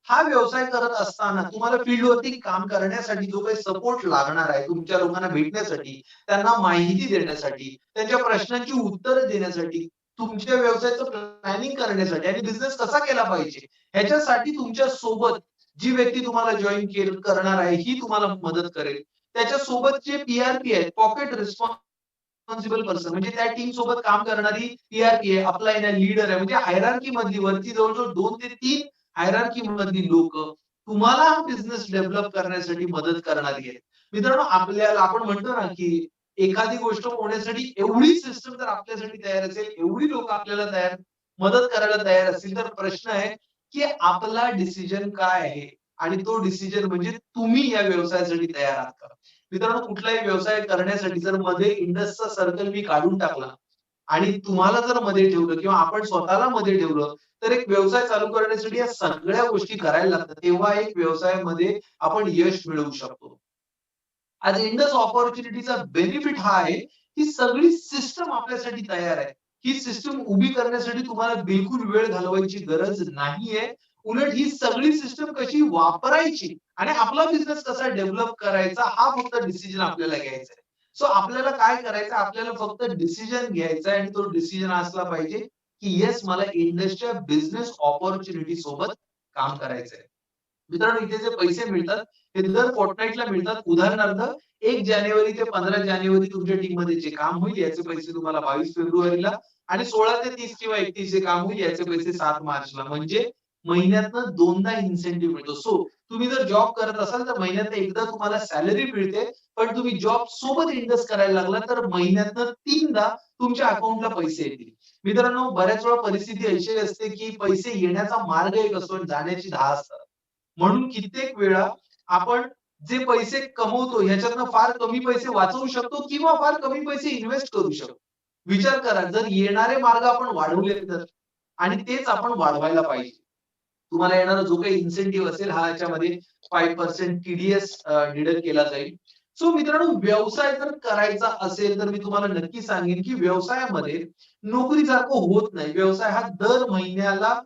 हा व्यवसाय करत असताना तुम्हाला फील्डवरती काम करण्यासाठी जो काही सपोर्ट लागणार आहे, तुमच्या लोकांना भेटण्यासाठी, त्यांना माहिती देण्यासाठी, त्यांच्या प्रश्नांची उत्तरं देण्यासाठी, तुमच्या व्यवसायाचं प्लॅनिंग करण्यासाठी आणि बिझनेस कसा केला पाहिजे, ह्याच्यासाठी तुमच्या सोबत जी व्यक्ती तुम्हाला जॉइन करणार आहे, ही तुम्हाला मदत करेल. त्याच्यासोबत जे पी-आर-पी आहेत, पॉकेट रिस्पॉन्सिबल पर्सन म्हणजे त्या टीम सोबत काम करणारी पी-आर-पी आहे, अपलाईन आहे, लीडर आहे. म्हणजे हायरार्की मधली वरती जवळ-जवळ 2 ते 3 हायरार्की मधली लोकं तुम्हाला हा बिझनेस डेव्हलप करण्यासाठी मदत करणारी आहेत. मित्रांनो, आपल्याला आपण म्हणतो ना, की एखादी गोष्ट होण्यासाठी एवढी सिस्टम जर आपल्यासाठी तयार असेल, एवढी लोकं आपल्याला मदत करायला तयार असतील, तर प्रश्न आहे, की आपला डिसिजन काय आहे? आणि तो डिसिजन म्हणजे तुम्ही या व्यवसायासाठी तयार आहात का? मित्रांनो, कुठलाही व्यवसाय करण्यासाठी जर मध्ये इंडसचा सर्कल मी काढून टाकला आणि तुम्हाला जर मध्ये ठेवलं किंवा आपण स्वतःला मध्ये ठेवलं तर एक व्यवसाय चालू करण्यासाठी या सगळ्या गोष्टी करायला लागतात. तेव्हा एक व्यवसायामध्ये आपण यश मिळवू शकतो. आज इंडस ऑपॉर्च्युनिटीचा बेनिफिट हा आहे, की सगळी सिस्टम आपल्यासाठी तयार आहे. ही सिस्टम उभी करण्यासाठी तुम्हाला बिलकुल वेळ घालवायची गरज नाहीये. उलट ही सगळी सिस्टम कशी वापरायची आणि आपला बिझनेस कसा डेव्हलप करायचा हा फक्त डिसिजन आपल्याला घ्यायचा आहे. सो आपल्याला काय करायचं आपल्याला फक्त डिसिजन घ्यायचा आहे आणि तो डिसिजन असला पाहिजे, की येस मला इंडसच्या बिझनेस अपॉर्च्युनिटी सोबत काम करायचंय. मित्रांनो इथे जे पैसे मिळतात हे दर फोर्टनाईटला मिळतात. उदाहरणार्थ 1 जानेवारी ते 15 जानेवारी तुमच्या टीममध्ये जे काम होईल याचे पैसे तुम्हाला 22 फेब्रुवारीला आणि 16 ते 30 किंवा 31 जे काम होईल याचे पैसे 7 मार्चला. म्हणजे महिन्यातनं दोनदा इन्सेंटिव्ह मिळतो. सो तुम्ही जर जॉब करत असाल तर महिन्यातनं एकदा तुम्हाला सॅलरी मिळते. पण तुम्ही जॉब सोबत इन्व्हेस्ट करायला लागला तर महिन्यातनं 3दा तुमच्या अकाउंटला पैसे येतील. मित्रांनो बऱ्याच वेळा परिस्थिती अशी असते की पैसे येण्याचा मार्ग एक असतो आणि जाण्याची 10 असतात. म्हणून कित्येक वेळा आपण जे पैसे कमवतो ह्याच्यातनं फार कमी पैसे वाचवू शकतो किंवा फार कमी पैसे इन्व्हेस्ट करू शकतो. विचार करा जर येणारे मार्ग आपण वाढवले तर आणि तेच आपण वाढवायला पाहिजे. तुम्हाला येणारा जो काही इन्सेंटिव्ह असेल हा याच्यामध्ये 5% टी-डी-एस डिडक्ट केला जाईल. सो मित्रांनो व्यवसाय जर करायचा असेल तर मी तुम्हाला नक्की सांगेन की व्यवसायामध्ये नोकरीसारखं होत नाही. व्यवसाय हा दर महिन्याला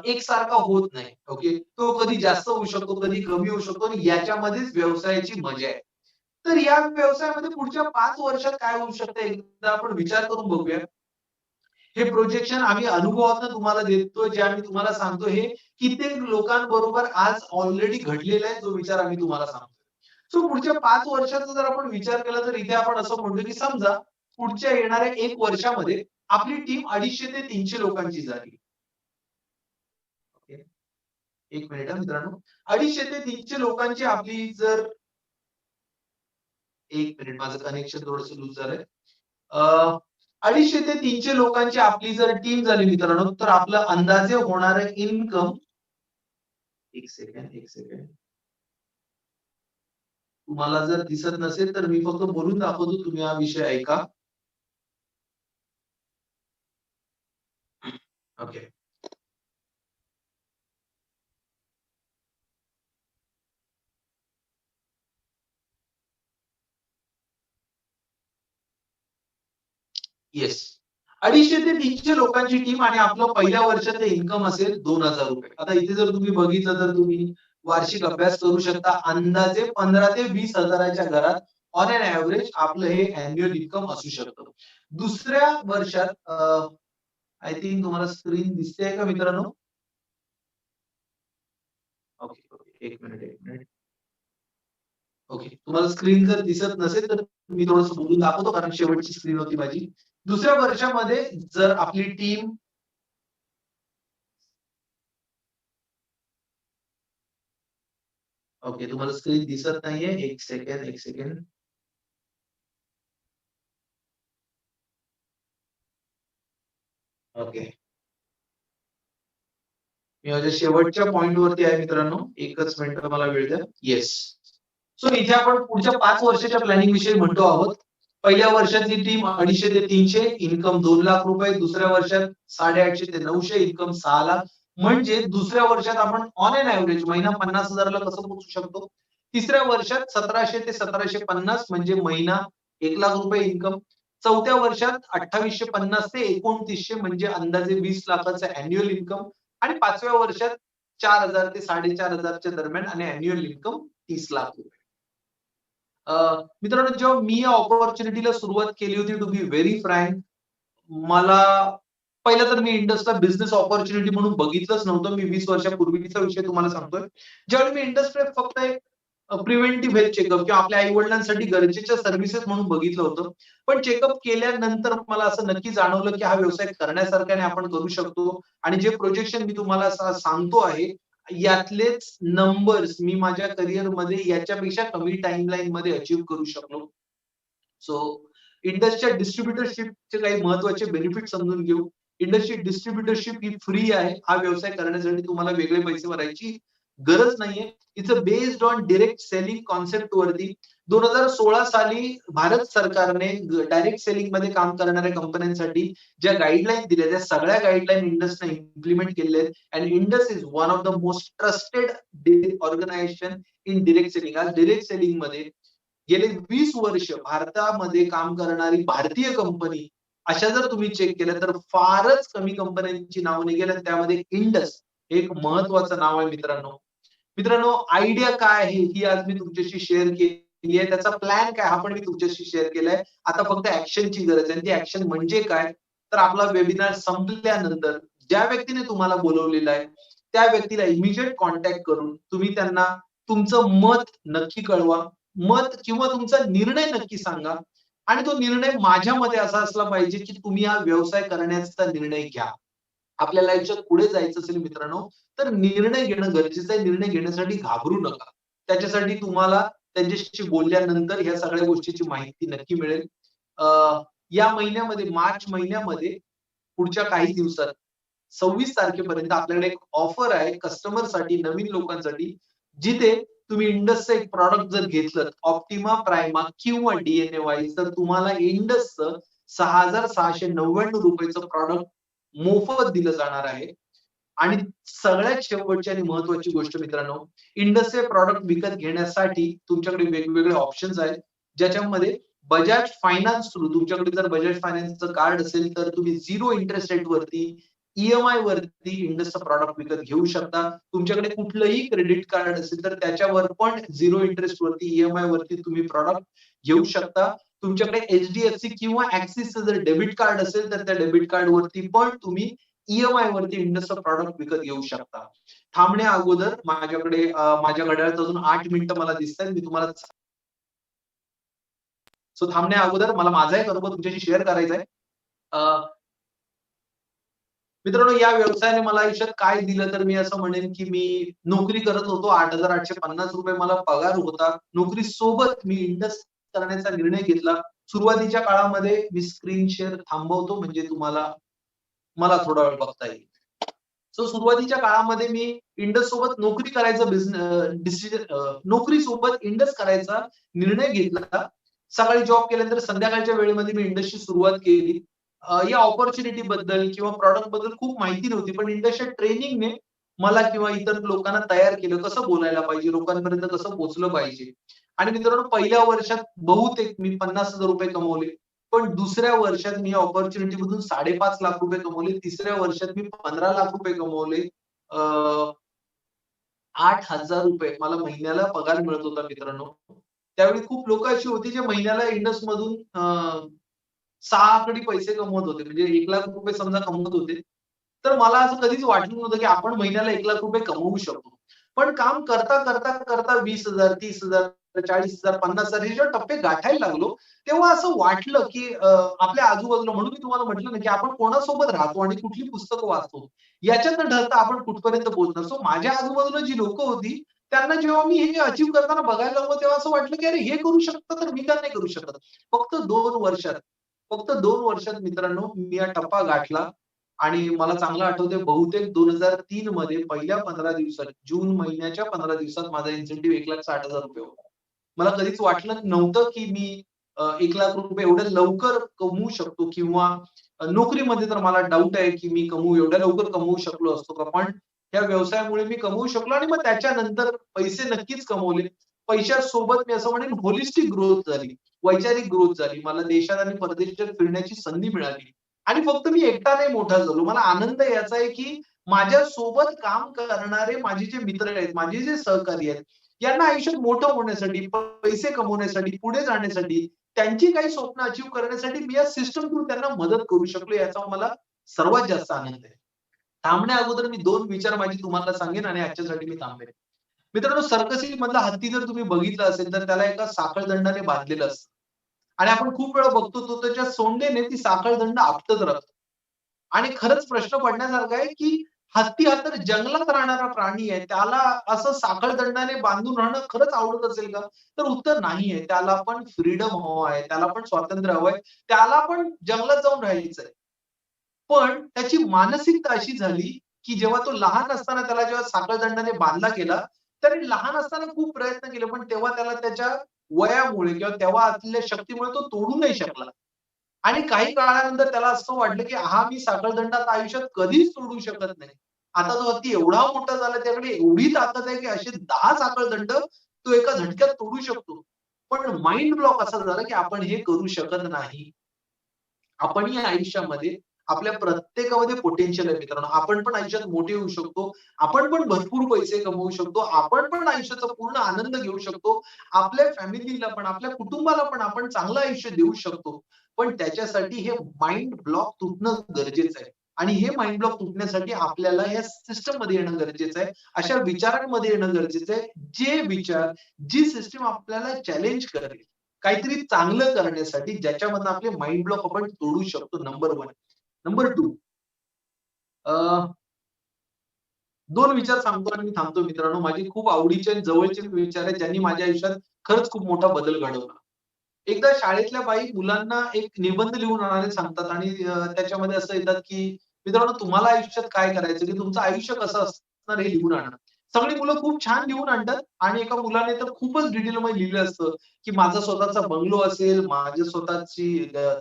एकसारखा होत नाही. ओके. तो कधी जास्त होऊ शकतो, कधी कमी होऊ शकतो आणि याच्यामध्येच व्यवसायाची मजा आहे. तर या व्यवसायामध्ये पुढच्या 5 वर्षात काय होऊ शकतं एकदा आपण विचार करून बघूया. हे प्रोजेक्शन आम्ही अनुभवातनं तुम्हाला देतोय, जे आम्ही तुम्हाला सांगतो हे कित्येक लोकांबरोबर आज ऑलरेडी घडलेला आहे, जो विचार आम्ही तुम्हाला सांगतो. सो पुढच्या 5 वर्षाचा जर आपण विचार केला तर इथे आपण असं म्हणतो, की समजा पुढच्या येणाऱ्या 1 वर्षामध्ये आपली टीम 250 ते 300 लोकांची झाली. ओके. 1 मिनिट हां मित्रांनो. 250 ते 300 लोकांची आपली जर 1 मिनिट माझं कनेक्शन थोडंसं लूज झालंय. अ, 250 ते 300 लोकांची आपली जर टीम झाली मित्रांनो, तर आपलं अंदाजे होणारं इन्कम 1 सेकंड, 1 सेकंड. तुम्हाला जर दिसत नसेल, तर मी फक्त बोलून दाखवतो. तुम्ही हा विषय ऐका. ओके. येस. 250 ते 300 लोकांची टीम आणि आपलं पहिल्या वर्षाचं इन्कम असेल ₹2000. आता इथे जर तुम्ही बघितलं तर तुम्ही वार्षिक अभ्यास करू शकता. अंदाजे 15 ते 20,000च्या घरात ऑन एन एव्हरेज आपलं हे अॅन्युअल इन्कम असू शकतं. दुसऱ्या वर्षात आय थिंक तुम्हाला स्क्रीन दिसतेय का मित्रांनो? Okay, okay. 1 minute, 1 minute. Okay. तुम्हाला स्क्रीन जर दिसत नसेल, तर मी थोडंसं बोलून दाखवतो कारण शेवटची स्क्रीन होती माझी. दुसऱ्या वर्षामध्ये जर आपली टीम ओके, तुम्हाला स्क्रीन दिसत नाहीये. 1 सेकंड, 1 सेकंड. ओके. मी माझ्या शेवटच्या पॉइंटवरती आहे मित्रांनो. एकच मिनिट मला वेळ द्या. येस. सो इथे आपण पुढच्या 5 वर्षाच्या प्लॅनिंग विषयी म्हणतो आहोत. पहिल्या वर्षातली टीम 250 ते 300 इन्कम ₹2,00,000. दुसऱ्या वर्षात 850 ते 900 इन्कम 6,00,000. म्हणजे दुसऱ्या वर्षात आपण ऑन एन एव्हरेज महिना 50,000 ला कसं पोहोचू शकतो? तिसऱ्या वर्षात 1700 ते 1750 म्हणजे महिना ₹1,00,000 इन्कम. चौथ्या वर्षात 2850 ते 2900 म्हणजे अंदाजे 20,00,000चा अॅन्युअल इन्कम आणि 5व्या वर्षात 4,000 ते 4,500 च्या दरम्यान आणि अॅन्युअल इन्कम ₹30,00,000. अ, मित्रांनो जेव्हा मी या अपॉर्च्युनिटीला सुरुवात केली होती टू बी व्हेरी फ्रँक, मला पहिलं तर मी इंडसचा बिझनेस अपॉर्च्युनिटी म्हणून बघितलंच नव्हतं. मी 20 वर्षापूर्वीचा विषय तुम्हाला सांगतोय. ज्यावेळी मी इंडसकडे फक्त एक प्रिव्हेंटिव्ह हेल्थ चेकअप किंवा आपल्या आई-वडिलांसाठी गरजेच्या सर्व्हिसेस म्हणून बघितलं होतं. पण चेकअप केल्यानंतर मला असं नक्की जाणवलं, की हा व्यवसाय करण्यासारखा नाही आपण करू शकतो आणि जे प्रोजेक्शन मी तुम्हाला सांगतो आहे, यातलेच नंबर्स मी माझ्या करिअरमध्ये याच्यापेक्षा कमी टाईमलाईनमध्ये अचीव्ह करू शकलो. सो इंडसच्या डिस्ट्रिब्युटरशिपचे काही महत्त्वाचे बेनिफिट समजून घेऊ. इंडसची डिस्ट्रिब्युटरशिप ही फ्री आहे. हा व्यवसाय करण्यासाठी तुम्हाला वेगळे पैसे भरायची गरज नाहीये. It's based on direct selling concept वरती 2016 साली भारत सरकारने डायरेक्ट सेलिंग मध्ये काम करणाऱ्या कंपन्यांसाठी ज्या गाईडलाईन दिल्या त्या सगळ्या गाईडलाईन इंडसने इम्प्लिमेंट केलेल्या आहेत. And Indus is one of the most trusted organisation in direct selling. आज डायरेक्ट सेलिंग मध्ये गेले 20 वर्ष भारतामध्ये काम करणारी भारतीय कंपनी अशा जर तुम्ही चेक केल्या तर फारच कमी कंपन्यांची नावं निघेल आणि त्यामध्ये इंडस एक महत्वाचं नाव आहे मित्रांनो. मित्रांनो, आयडिया काय आहे ही आज मी तुमच्याशी शेअर केली आहे. त्याचा प्लॅन काय हा पण मी तुमच्याशी शेअर केलाय. आता फक्त ऍक्शनची गरज आहे. ती ऍक्शन म्हणजे काय? तर आपला वेबिनार संपल्यानंतर ज्या व्यक्तीने तुम्हाला बोलवलेलं आहे त्या व्यक्तीला इमिजिएट कॉन्टॅक्ट करून तुम्ही त्यांना तुमचं मत नक्की कळवा. मत किंवा तुमचा निर्णय नक्की सांगा आणि तो निर्णय माझ्या मते असा असला पाहिजे की तुम्ही हा व्यवसाय करण्याचा निर्णय घ्या. आपल्याला आयुष्यात पुढे जायचं असेल मित्रांनो, तर निर्णय घेणं गरजेचं आहे. निर्णय घेण्यासाठी घाबरू नका. त्याच्यासाठी तुम्हाला त्यांच्याशी बोलल्यानंतर ह्या सगळ्या गोष्टीची माहिती नक्की मिळेल. अ, या महिन्यामध्ये मार्च महिन्यामध्ये पुढच्या काही दिवसात 26 तारखेपर्यंत आपल्याकडे एक ऑफर आहे कस्टमरसाठी, नवीन लोकांसाठी, जिथे तुम्ही इंडसचं एक प्रॉडक्ट जर घेतलं ऑप्टिमा प्राइमा किंवा डीएनए वाईज तर तुम्हाला इंडसचं ₹6,699 प्रॉडक्ट मोफत दिलं जाणार आहे. आणि सगळ्यात शेवटची आणि महत्वाची गोष्ट मित्रांनो, इंडसचे प्रॉडक्ट विकत घेण्यासाठी तुमच्याकडे वेगवेगळे ऑप्शन्स आहेत. ज्याच्यामध्ये बजाज फायनान्स थ्रू तुमच्याकडे जर बजाज फायनान्सचं कार्ड असेल तर तुम्ही 0 इंटरेस्ट रेट वरती ई-एम-आय वरती इंडसचं प्रॉडक्ट विकत घेऊ शकता. तुमच्याकडे कुठलंही क्रेडिट कार्ड असेल तर त्याच्यावर पण 0 इंटरेस्ट वरती ई-एम-आय वरती तुम्ही प्रॉडक्ट घेऊ शकता. तुमच्याकडे एचडीएफसी किंवा ऍक्सिसचं जर डेबिट कार्ड असेल तर त्या डेबिट कार्ड वरती पण तुम्ही ई-एम-आय वरती इंडसचं प्रॉडक्ट विकत घेऊ शकता. थांबण्या अगोदर माझ्याकडे माझ्या घड्याळात अजून 8 मिनिटं मला दिसतायत. मी तुम्हाला सो थांबण्या अगोदर मला माझा एक अनुभव तुमच्याशी शेअर करायचा आहे. मित्रांनो, या व्यवसायाने मला आयुष्यात काय दिलं तर मी असं म्हणेन की मी नोकरी करत होतो. ₹8,850 मला पगार होता. नोकरी सोबत मी इंडस करण्याचा निर्णय घेतला. सुरुवातीच्या काळामध्ये मी स्क्रीन शेअर थांबवतो म्हणजे तुम्हाला मला थोडा वेळ बघता येईल. सो सुरुवातीच्या काळामध्ये मी इंडस सोबत नोकरी करायचा डिसिजन नोकरी सोबत इंडस करायचा निर्णय घेतला. सकाळी जॉब केल्यानंतर संध्याकाळच्या वेळेमध्ये मी इंडसची सुरुवात केली. या अपॉर्च्युनिटी बद्दल किंवा प्रॉडक्ट बद्दल खूप माहिती नव्हती. पण इंडसच्या ट्रेनिंगने मला किंवा इतर लोकांना तयार केलं. कसं बोलायला पाहिजे, लोकांपर्यंत कसं पोहोचलं पाहिजे. आणि मित्रांनो, पहिल्या वर्षात बहुतेक मी ₹50,000 कमवले. पण दुसऱ्या वर्षात मी या अपॉर्च्युनिटीमधून ₹5.5 लाख कमवले. तिसऱ्या वर्षात मी ₹15 लाख कमवले. अ, ₹8,000 मला महिन्याला पगार मिळत होता मित्रांनो. त्यावेळी खूप लोकं अशी होती जे महिन्याला इंडसमधून 6 आकडी पैसे कमवत होते. म्हणजे ₹1,00,000 समजा कमवत होते. तर मला असं कधीच वाटलं नव्हतं, की आपण महिन्याला ₹1,00,000 कमवू शकतो. पण काम करता 20,000, 30,000, 40,000, 50,000 हे जेव्हा टप्पे गाठायला लागलो, तेव्हा असं वाटलं, की आपल्या आजूबाजूला म्हणून मी तुम्हाला म्हटलं ना, की आपण कोणासोबत राहतो आणि कुठली पुस्तकं वाचतो, याच्यातनं ठरतं आपण कुठपर्यंत पोहोचणार. सो माझ्या आजूबाजूला जी लोकं होती, त्यांना जेव्हा मी हे अचीव्ह करताना बघायला लागलो, तेव्हा असं वाटलं, की अरे हे करू शकतात, तर मी का नाही करू शकत? फक्त 2 वर्षात फक्त 2 वर्षात मित्रांनो, मी हा टप्पा गाठला आणि मला चांगलं आठवतंय बहुतेक 2003 मध्ये पहिल्या 15 दिवसात, जून महिन्याच्या 15 दिवसात माझा इन्सेंटिव्ह ₹1,60,000 होता. मला कधीच वाटलं नव्हतं, की मी ₹1,00,000 एवढ्या लवकर कमवू शकतो किंवा नोकरीमध्ये तर मला डाऊट आहे, की मी एवढ्या लवकर कमवू शकलो असतो का? पण या व्यवसायामुळे मी कमवू शकलो आणि मग त्याच्यानंतर पैसे नक्कीच कमवले. पैशासोबत मी असं म्हणेन होलिस्टिक ग्रोथ झाली. वैचारिक ग्रोथ झाली. मला देशात आणि परदेशात फिरण्याची संधी मिळाली. आणि फक्त मी एकटा नाही मोठा झालो. मला आनंद याचा आहे, की माझ्यासोबत काम करणारे माझे जे मित्र आहेत, माझे जे सहकारी आहेत, यांना आयुष्यात मोठं होण्यासाठी, पैसे कमवण्यासाठी, पुढे जाण्यासाठी, त्यांची काही स्वप्न अचीव्ह करण्यासाठी मी या सिस्टम थ्रू त्यांना मदत करू शकलो याचा मला सर्वात जास्त आनंद आहे. थांबण्या अगोदर मी 2 विचार माझे तुम्हाला सांगेन आणि आजच्यासाठी मी थांबेन. मित्रांनो, सर्कसमधला हत्ती जर तुम्ही बघितला असेल, तर त्याला एका साखळदंडाने बांधलेलं असतं. आणि आपण खूप वेळा बघतो तो त्याच्या सोंडेने ती साखळदंड आपटत राहतो. आणि खरंच प्रश्न पडण्यासारखा आहे, की हत्ती हा तर जंगलात राहणारा प्राणी आहे. त्याला असं साखळदंडाने बांधून राहणं खरंच आवडत असेल का? तर उत्तर नाही आहे. त्याला पण फ्रीडम हवं आहे. त्याला पण स्वातंत्र्य हवंय. त्याला पण जंगलात जाऊन राहायचंय. पण त्याची मानसिकता अशी झाली, की जेव्हा तो लहान असताना त्याला जेव्हा साखळदंडाने बांधला गेला, त्याने लहान असताना खूप प्रयत्न केले, पण तेव्हा त्याला त्याच्या वयामुळे किंवा तेव्हा असलेल्या शक्तीमुळे तो तोडू नाही शकला. आणि काही काळानंतर त्याला असं वाटलं, की हा मी साखळदंड आता आयुष्यात कधीच तोडू शकत नाही. आता तो अगदी एवढा मोठा झाला, त्याकडे एवढी ताकद आहे, की असे 10 साखळदंड तो एका झटक्यात तोडू शकतो. पण माइंड ब्लॉक असा झाला, की आपण हे करू शकत नाही. आपणही आयुष्यामध्ये आपल्या प्रत्येकामध्ये पोटेन्शियल आहे मित्रांनो. आपण पण आयुष्यात मोठे होऊ शकतो. आपण पण भरपूर पैसे कमवू शकतो. आपण पण आयुष्याचा पूर्ण आनंद घेऊ शकतो. आपल्या फॅमिलीला पण, आपल्या कुटुंबाला पण आपण चांगलं आयुष्य देऊ शकतो. पण त्याच्यासाठी हे माइंड ब्लॉक तुटणं गरजेचं आहे. आणि हे माइंड ब्लॉक तुटण्यासाठी आपल्याला या सिस्टममध्ये येणं गरजेचं आहे. अशा विचारांमध्ये येणं गरजेचं आहे. जे विचार, जी सिस्टम आपल्याला चॅलेंज करेल. काहीतरी चांगलं करण्यासाठी ज्याच्यामधनं आपले माइंड ब्लॉक आपण तोडू शकतो. नंबर 1. नंबर 2 अ, 2 विचार सांगतो आणि मी थांबतो मित्रांनो. माझे खूप आवडीचे आणि जवळचे विचार आहेत, ज्यांनी माझ्या आयुष्यात खरंच खूप मोठा बदल घडवला. एकदा शाळेतल्या बाई मुलांना एक निबंध लिहून आणायला सांगतात आणि त्याच्यामध्ये असं येतात, की मित्रांनो तुम्हाला आयुष्यात काय करायचं, की तुमचं आयुष्य कसं असणार हे लिहून आणा. सगळी मुलं खूप छान लिहून आणतात आणि एका मुलाने तर खूपच डिटेलमध्ये लिहिलं असतं, की माझा स्वतःचा बंगलो असेल, माझी स्वतःची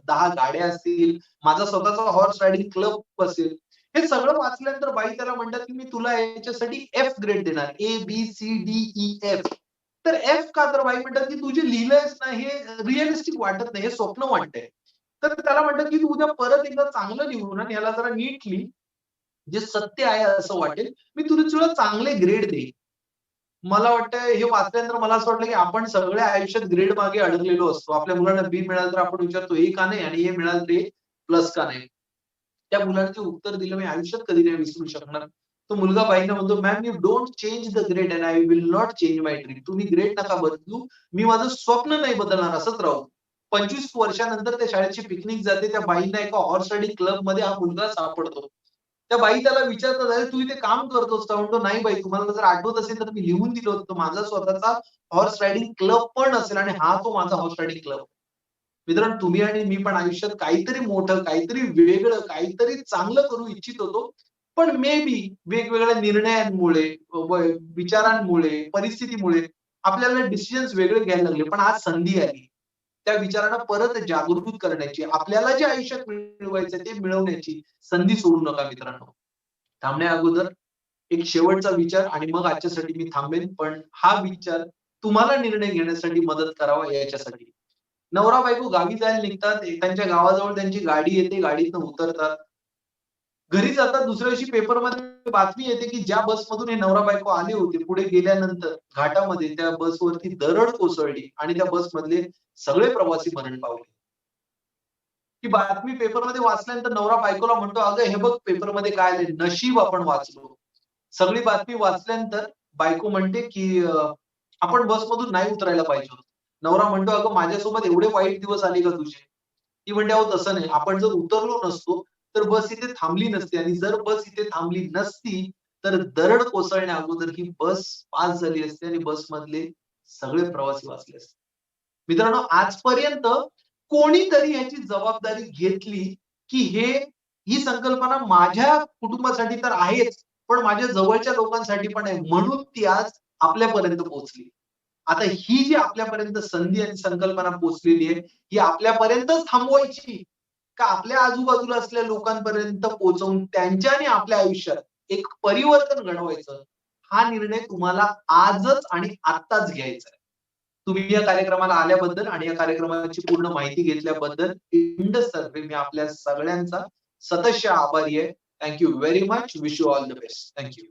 10 गाड्या असतील, माझा स्वतःचा हॉर्स रायडिंग क्लब असेल. हे सगळं वाचल्यानंतर बाई त्याला म्हणतात, की मी तुला याच्यासाठी एफ ग्रेड देणार. ए, बी, सी, डी, ई, एफ. तर एफ का? तर बाई म्हणतात, की "तू जे लिहिलंयस ना, हे रिअलिस्टिक वाटत नाही, हे स्वप्न वाटतंय." तर त्याला म्हणतात, की "तू उद्या परत एकदा चांगलं लिहून आण, याला जरा नीट लिही, जे सत्य आहे असं वाटेल. मी तुला चांगले ग्रेड देईन." मला वाटतं हे वाचल्यानंतर मला असं वाटलं, की आपण सगळ्या आयुष्यात ग्रेड मागे अडकलेलो असतो. आपल्या मुलांना बी मिळालं तर आपण विचारतो, "ए का नाही?" आणि ए मिळालं तर ए प्लस का नाही? त्या मुलाने जे उत्तर दिलं मी आयुष्यात कधी नाही विसरू शकणार. तो मुलगा बाईंना म्हणतो, "ma'am you don't change the grade and I will not change my dream." तुम्ही ग्रेड नका बदलू. मी माझं स्वप्न नाही बदलणार असंच राहू. 25 वर्षानंतर त्या शाळेची पिकनिक जाते. त्या बाईंना एका हॉर्स रायडिंग क्लबमध्ये हा मुलगा सापडतो. त्या बाई त्याला विचारतात, "अरे तू इथे काम करतोस का?" म्हणतो, "नाही बाई, तुम्हाला जर आठवत असेल तर मी लिहून दिलं होतं. माझा स्वतःचा हॉर्स रायडिंग क्लब पण असेल आणि हा तो माझा हॉर्स रायडिंग क्लब." मित्रांनो, तुम्ही आणि मी पण आयुष्यात काहीतरी मोठं, काहीतरी वेगळं, काहीतरी चांगलं करू इच्छित होतो. पण मे बी वेगवेगळ्या निर्णयांमुळे, विचारांमुळे, परिस्थितीमुळे आपल्याला डिसिजन्स वेगळे घ्यायला लागले. पण आज संधी आली. त्या विचारांना परत जागृत करण्याची, आपल्याला जे आयुष्यात मिळवायचं ते मिळवण्याची संधी सोडू नका मित्रांनो. थांबण्या अगोदर एक शेवटचा विचार आणि मग आजच्यासाठी मी थांबेन. पण हा विचार तुम्हाला निर्णय घेण्यासाठी मदत करावा याच्यासाठी. नवरा-बायको गावी जायला निघतात. त्यांच्या गावाजवळ त्यांची गाडी येते. गाडीतनं उतरतात. घरी जातात. दुसऱ्या दिवशी पेपरमध्ये बातमी येते, की ज्या बसमधून हे नवरा-बायको आले होते, पुढे गेल्यानंतर घाटामध्ये त्या बसवरती दरड कोसळली आणि त्या बसमधले सगळे प्रवासी मरण पावले. ती बातमी पेपरमध्ये वाचल्यानंतर नवरा बायकोला म्हणतो, "अगं हे बघ पेपरमध्ये काय आलंय, नशीब आपण वाचलो." सगळी बातमी वाचल्यानंतर बायको म्हणते, की "आपण बसमधून नाही उतरायला पाहिजे होतं." नवरा म्हणतो, "अगं माझ्यासोबत एवढे वाईट दिवस आले का तुझे?" ती म्हणते, "अहो तसं नाही. आपण जर उतरलो नसतो, तर बस इथे थांबली नसती आणि जर बस इथे थांबली नसती, तर दरड कोसळण्या अगोदर ही बस पास झाली असती आणि बसमधले सगळे प्रवासी वाचले असते." मित्रांनो, आजपर्यंत कोणीतरी याची जबाबदारी घेतली, की ही संकल्पना माझ्या कुटुंबासाठी तर आहेच, पण माझ्या जवळच्या लोकांसाठी पण आहे. म्हणून ती आज आपल्यापर्यंत पोहोचली. आता ही जी आपल्यापर्यंत संधी आणि संकल्पना पोहोचलेली आहे, ही आपल्यापर्यंतच थांबवायची, का आपल्या आजूबाजूला असलेल्या लोकांपर्यंत पोहोचवून त्यांच्या आणि आपल्या आयुष्यात एक परिवर्तन घडवायचं, हा निर्णय तुम्हाला आजच आणि आत्ताच घ्यायचा आहे. तुम्ही या कार्यक्रमाला आल्याबद्दल आणि या कार्यक्रमाची पूर्ण माहिती घेतल्याबद्दल इंडस तर्फे मी आपल्या सगळ्यांचा सततचे आभारी आहे. Thank you very much. Wish you all the best. Thank you.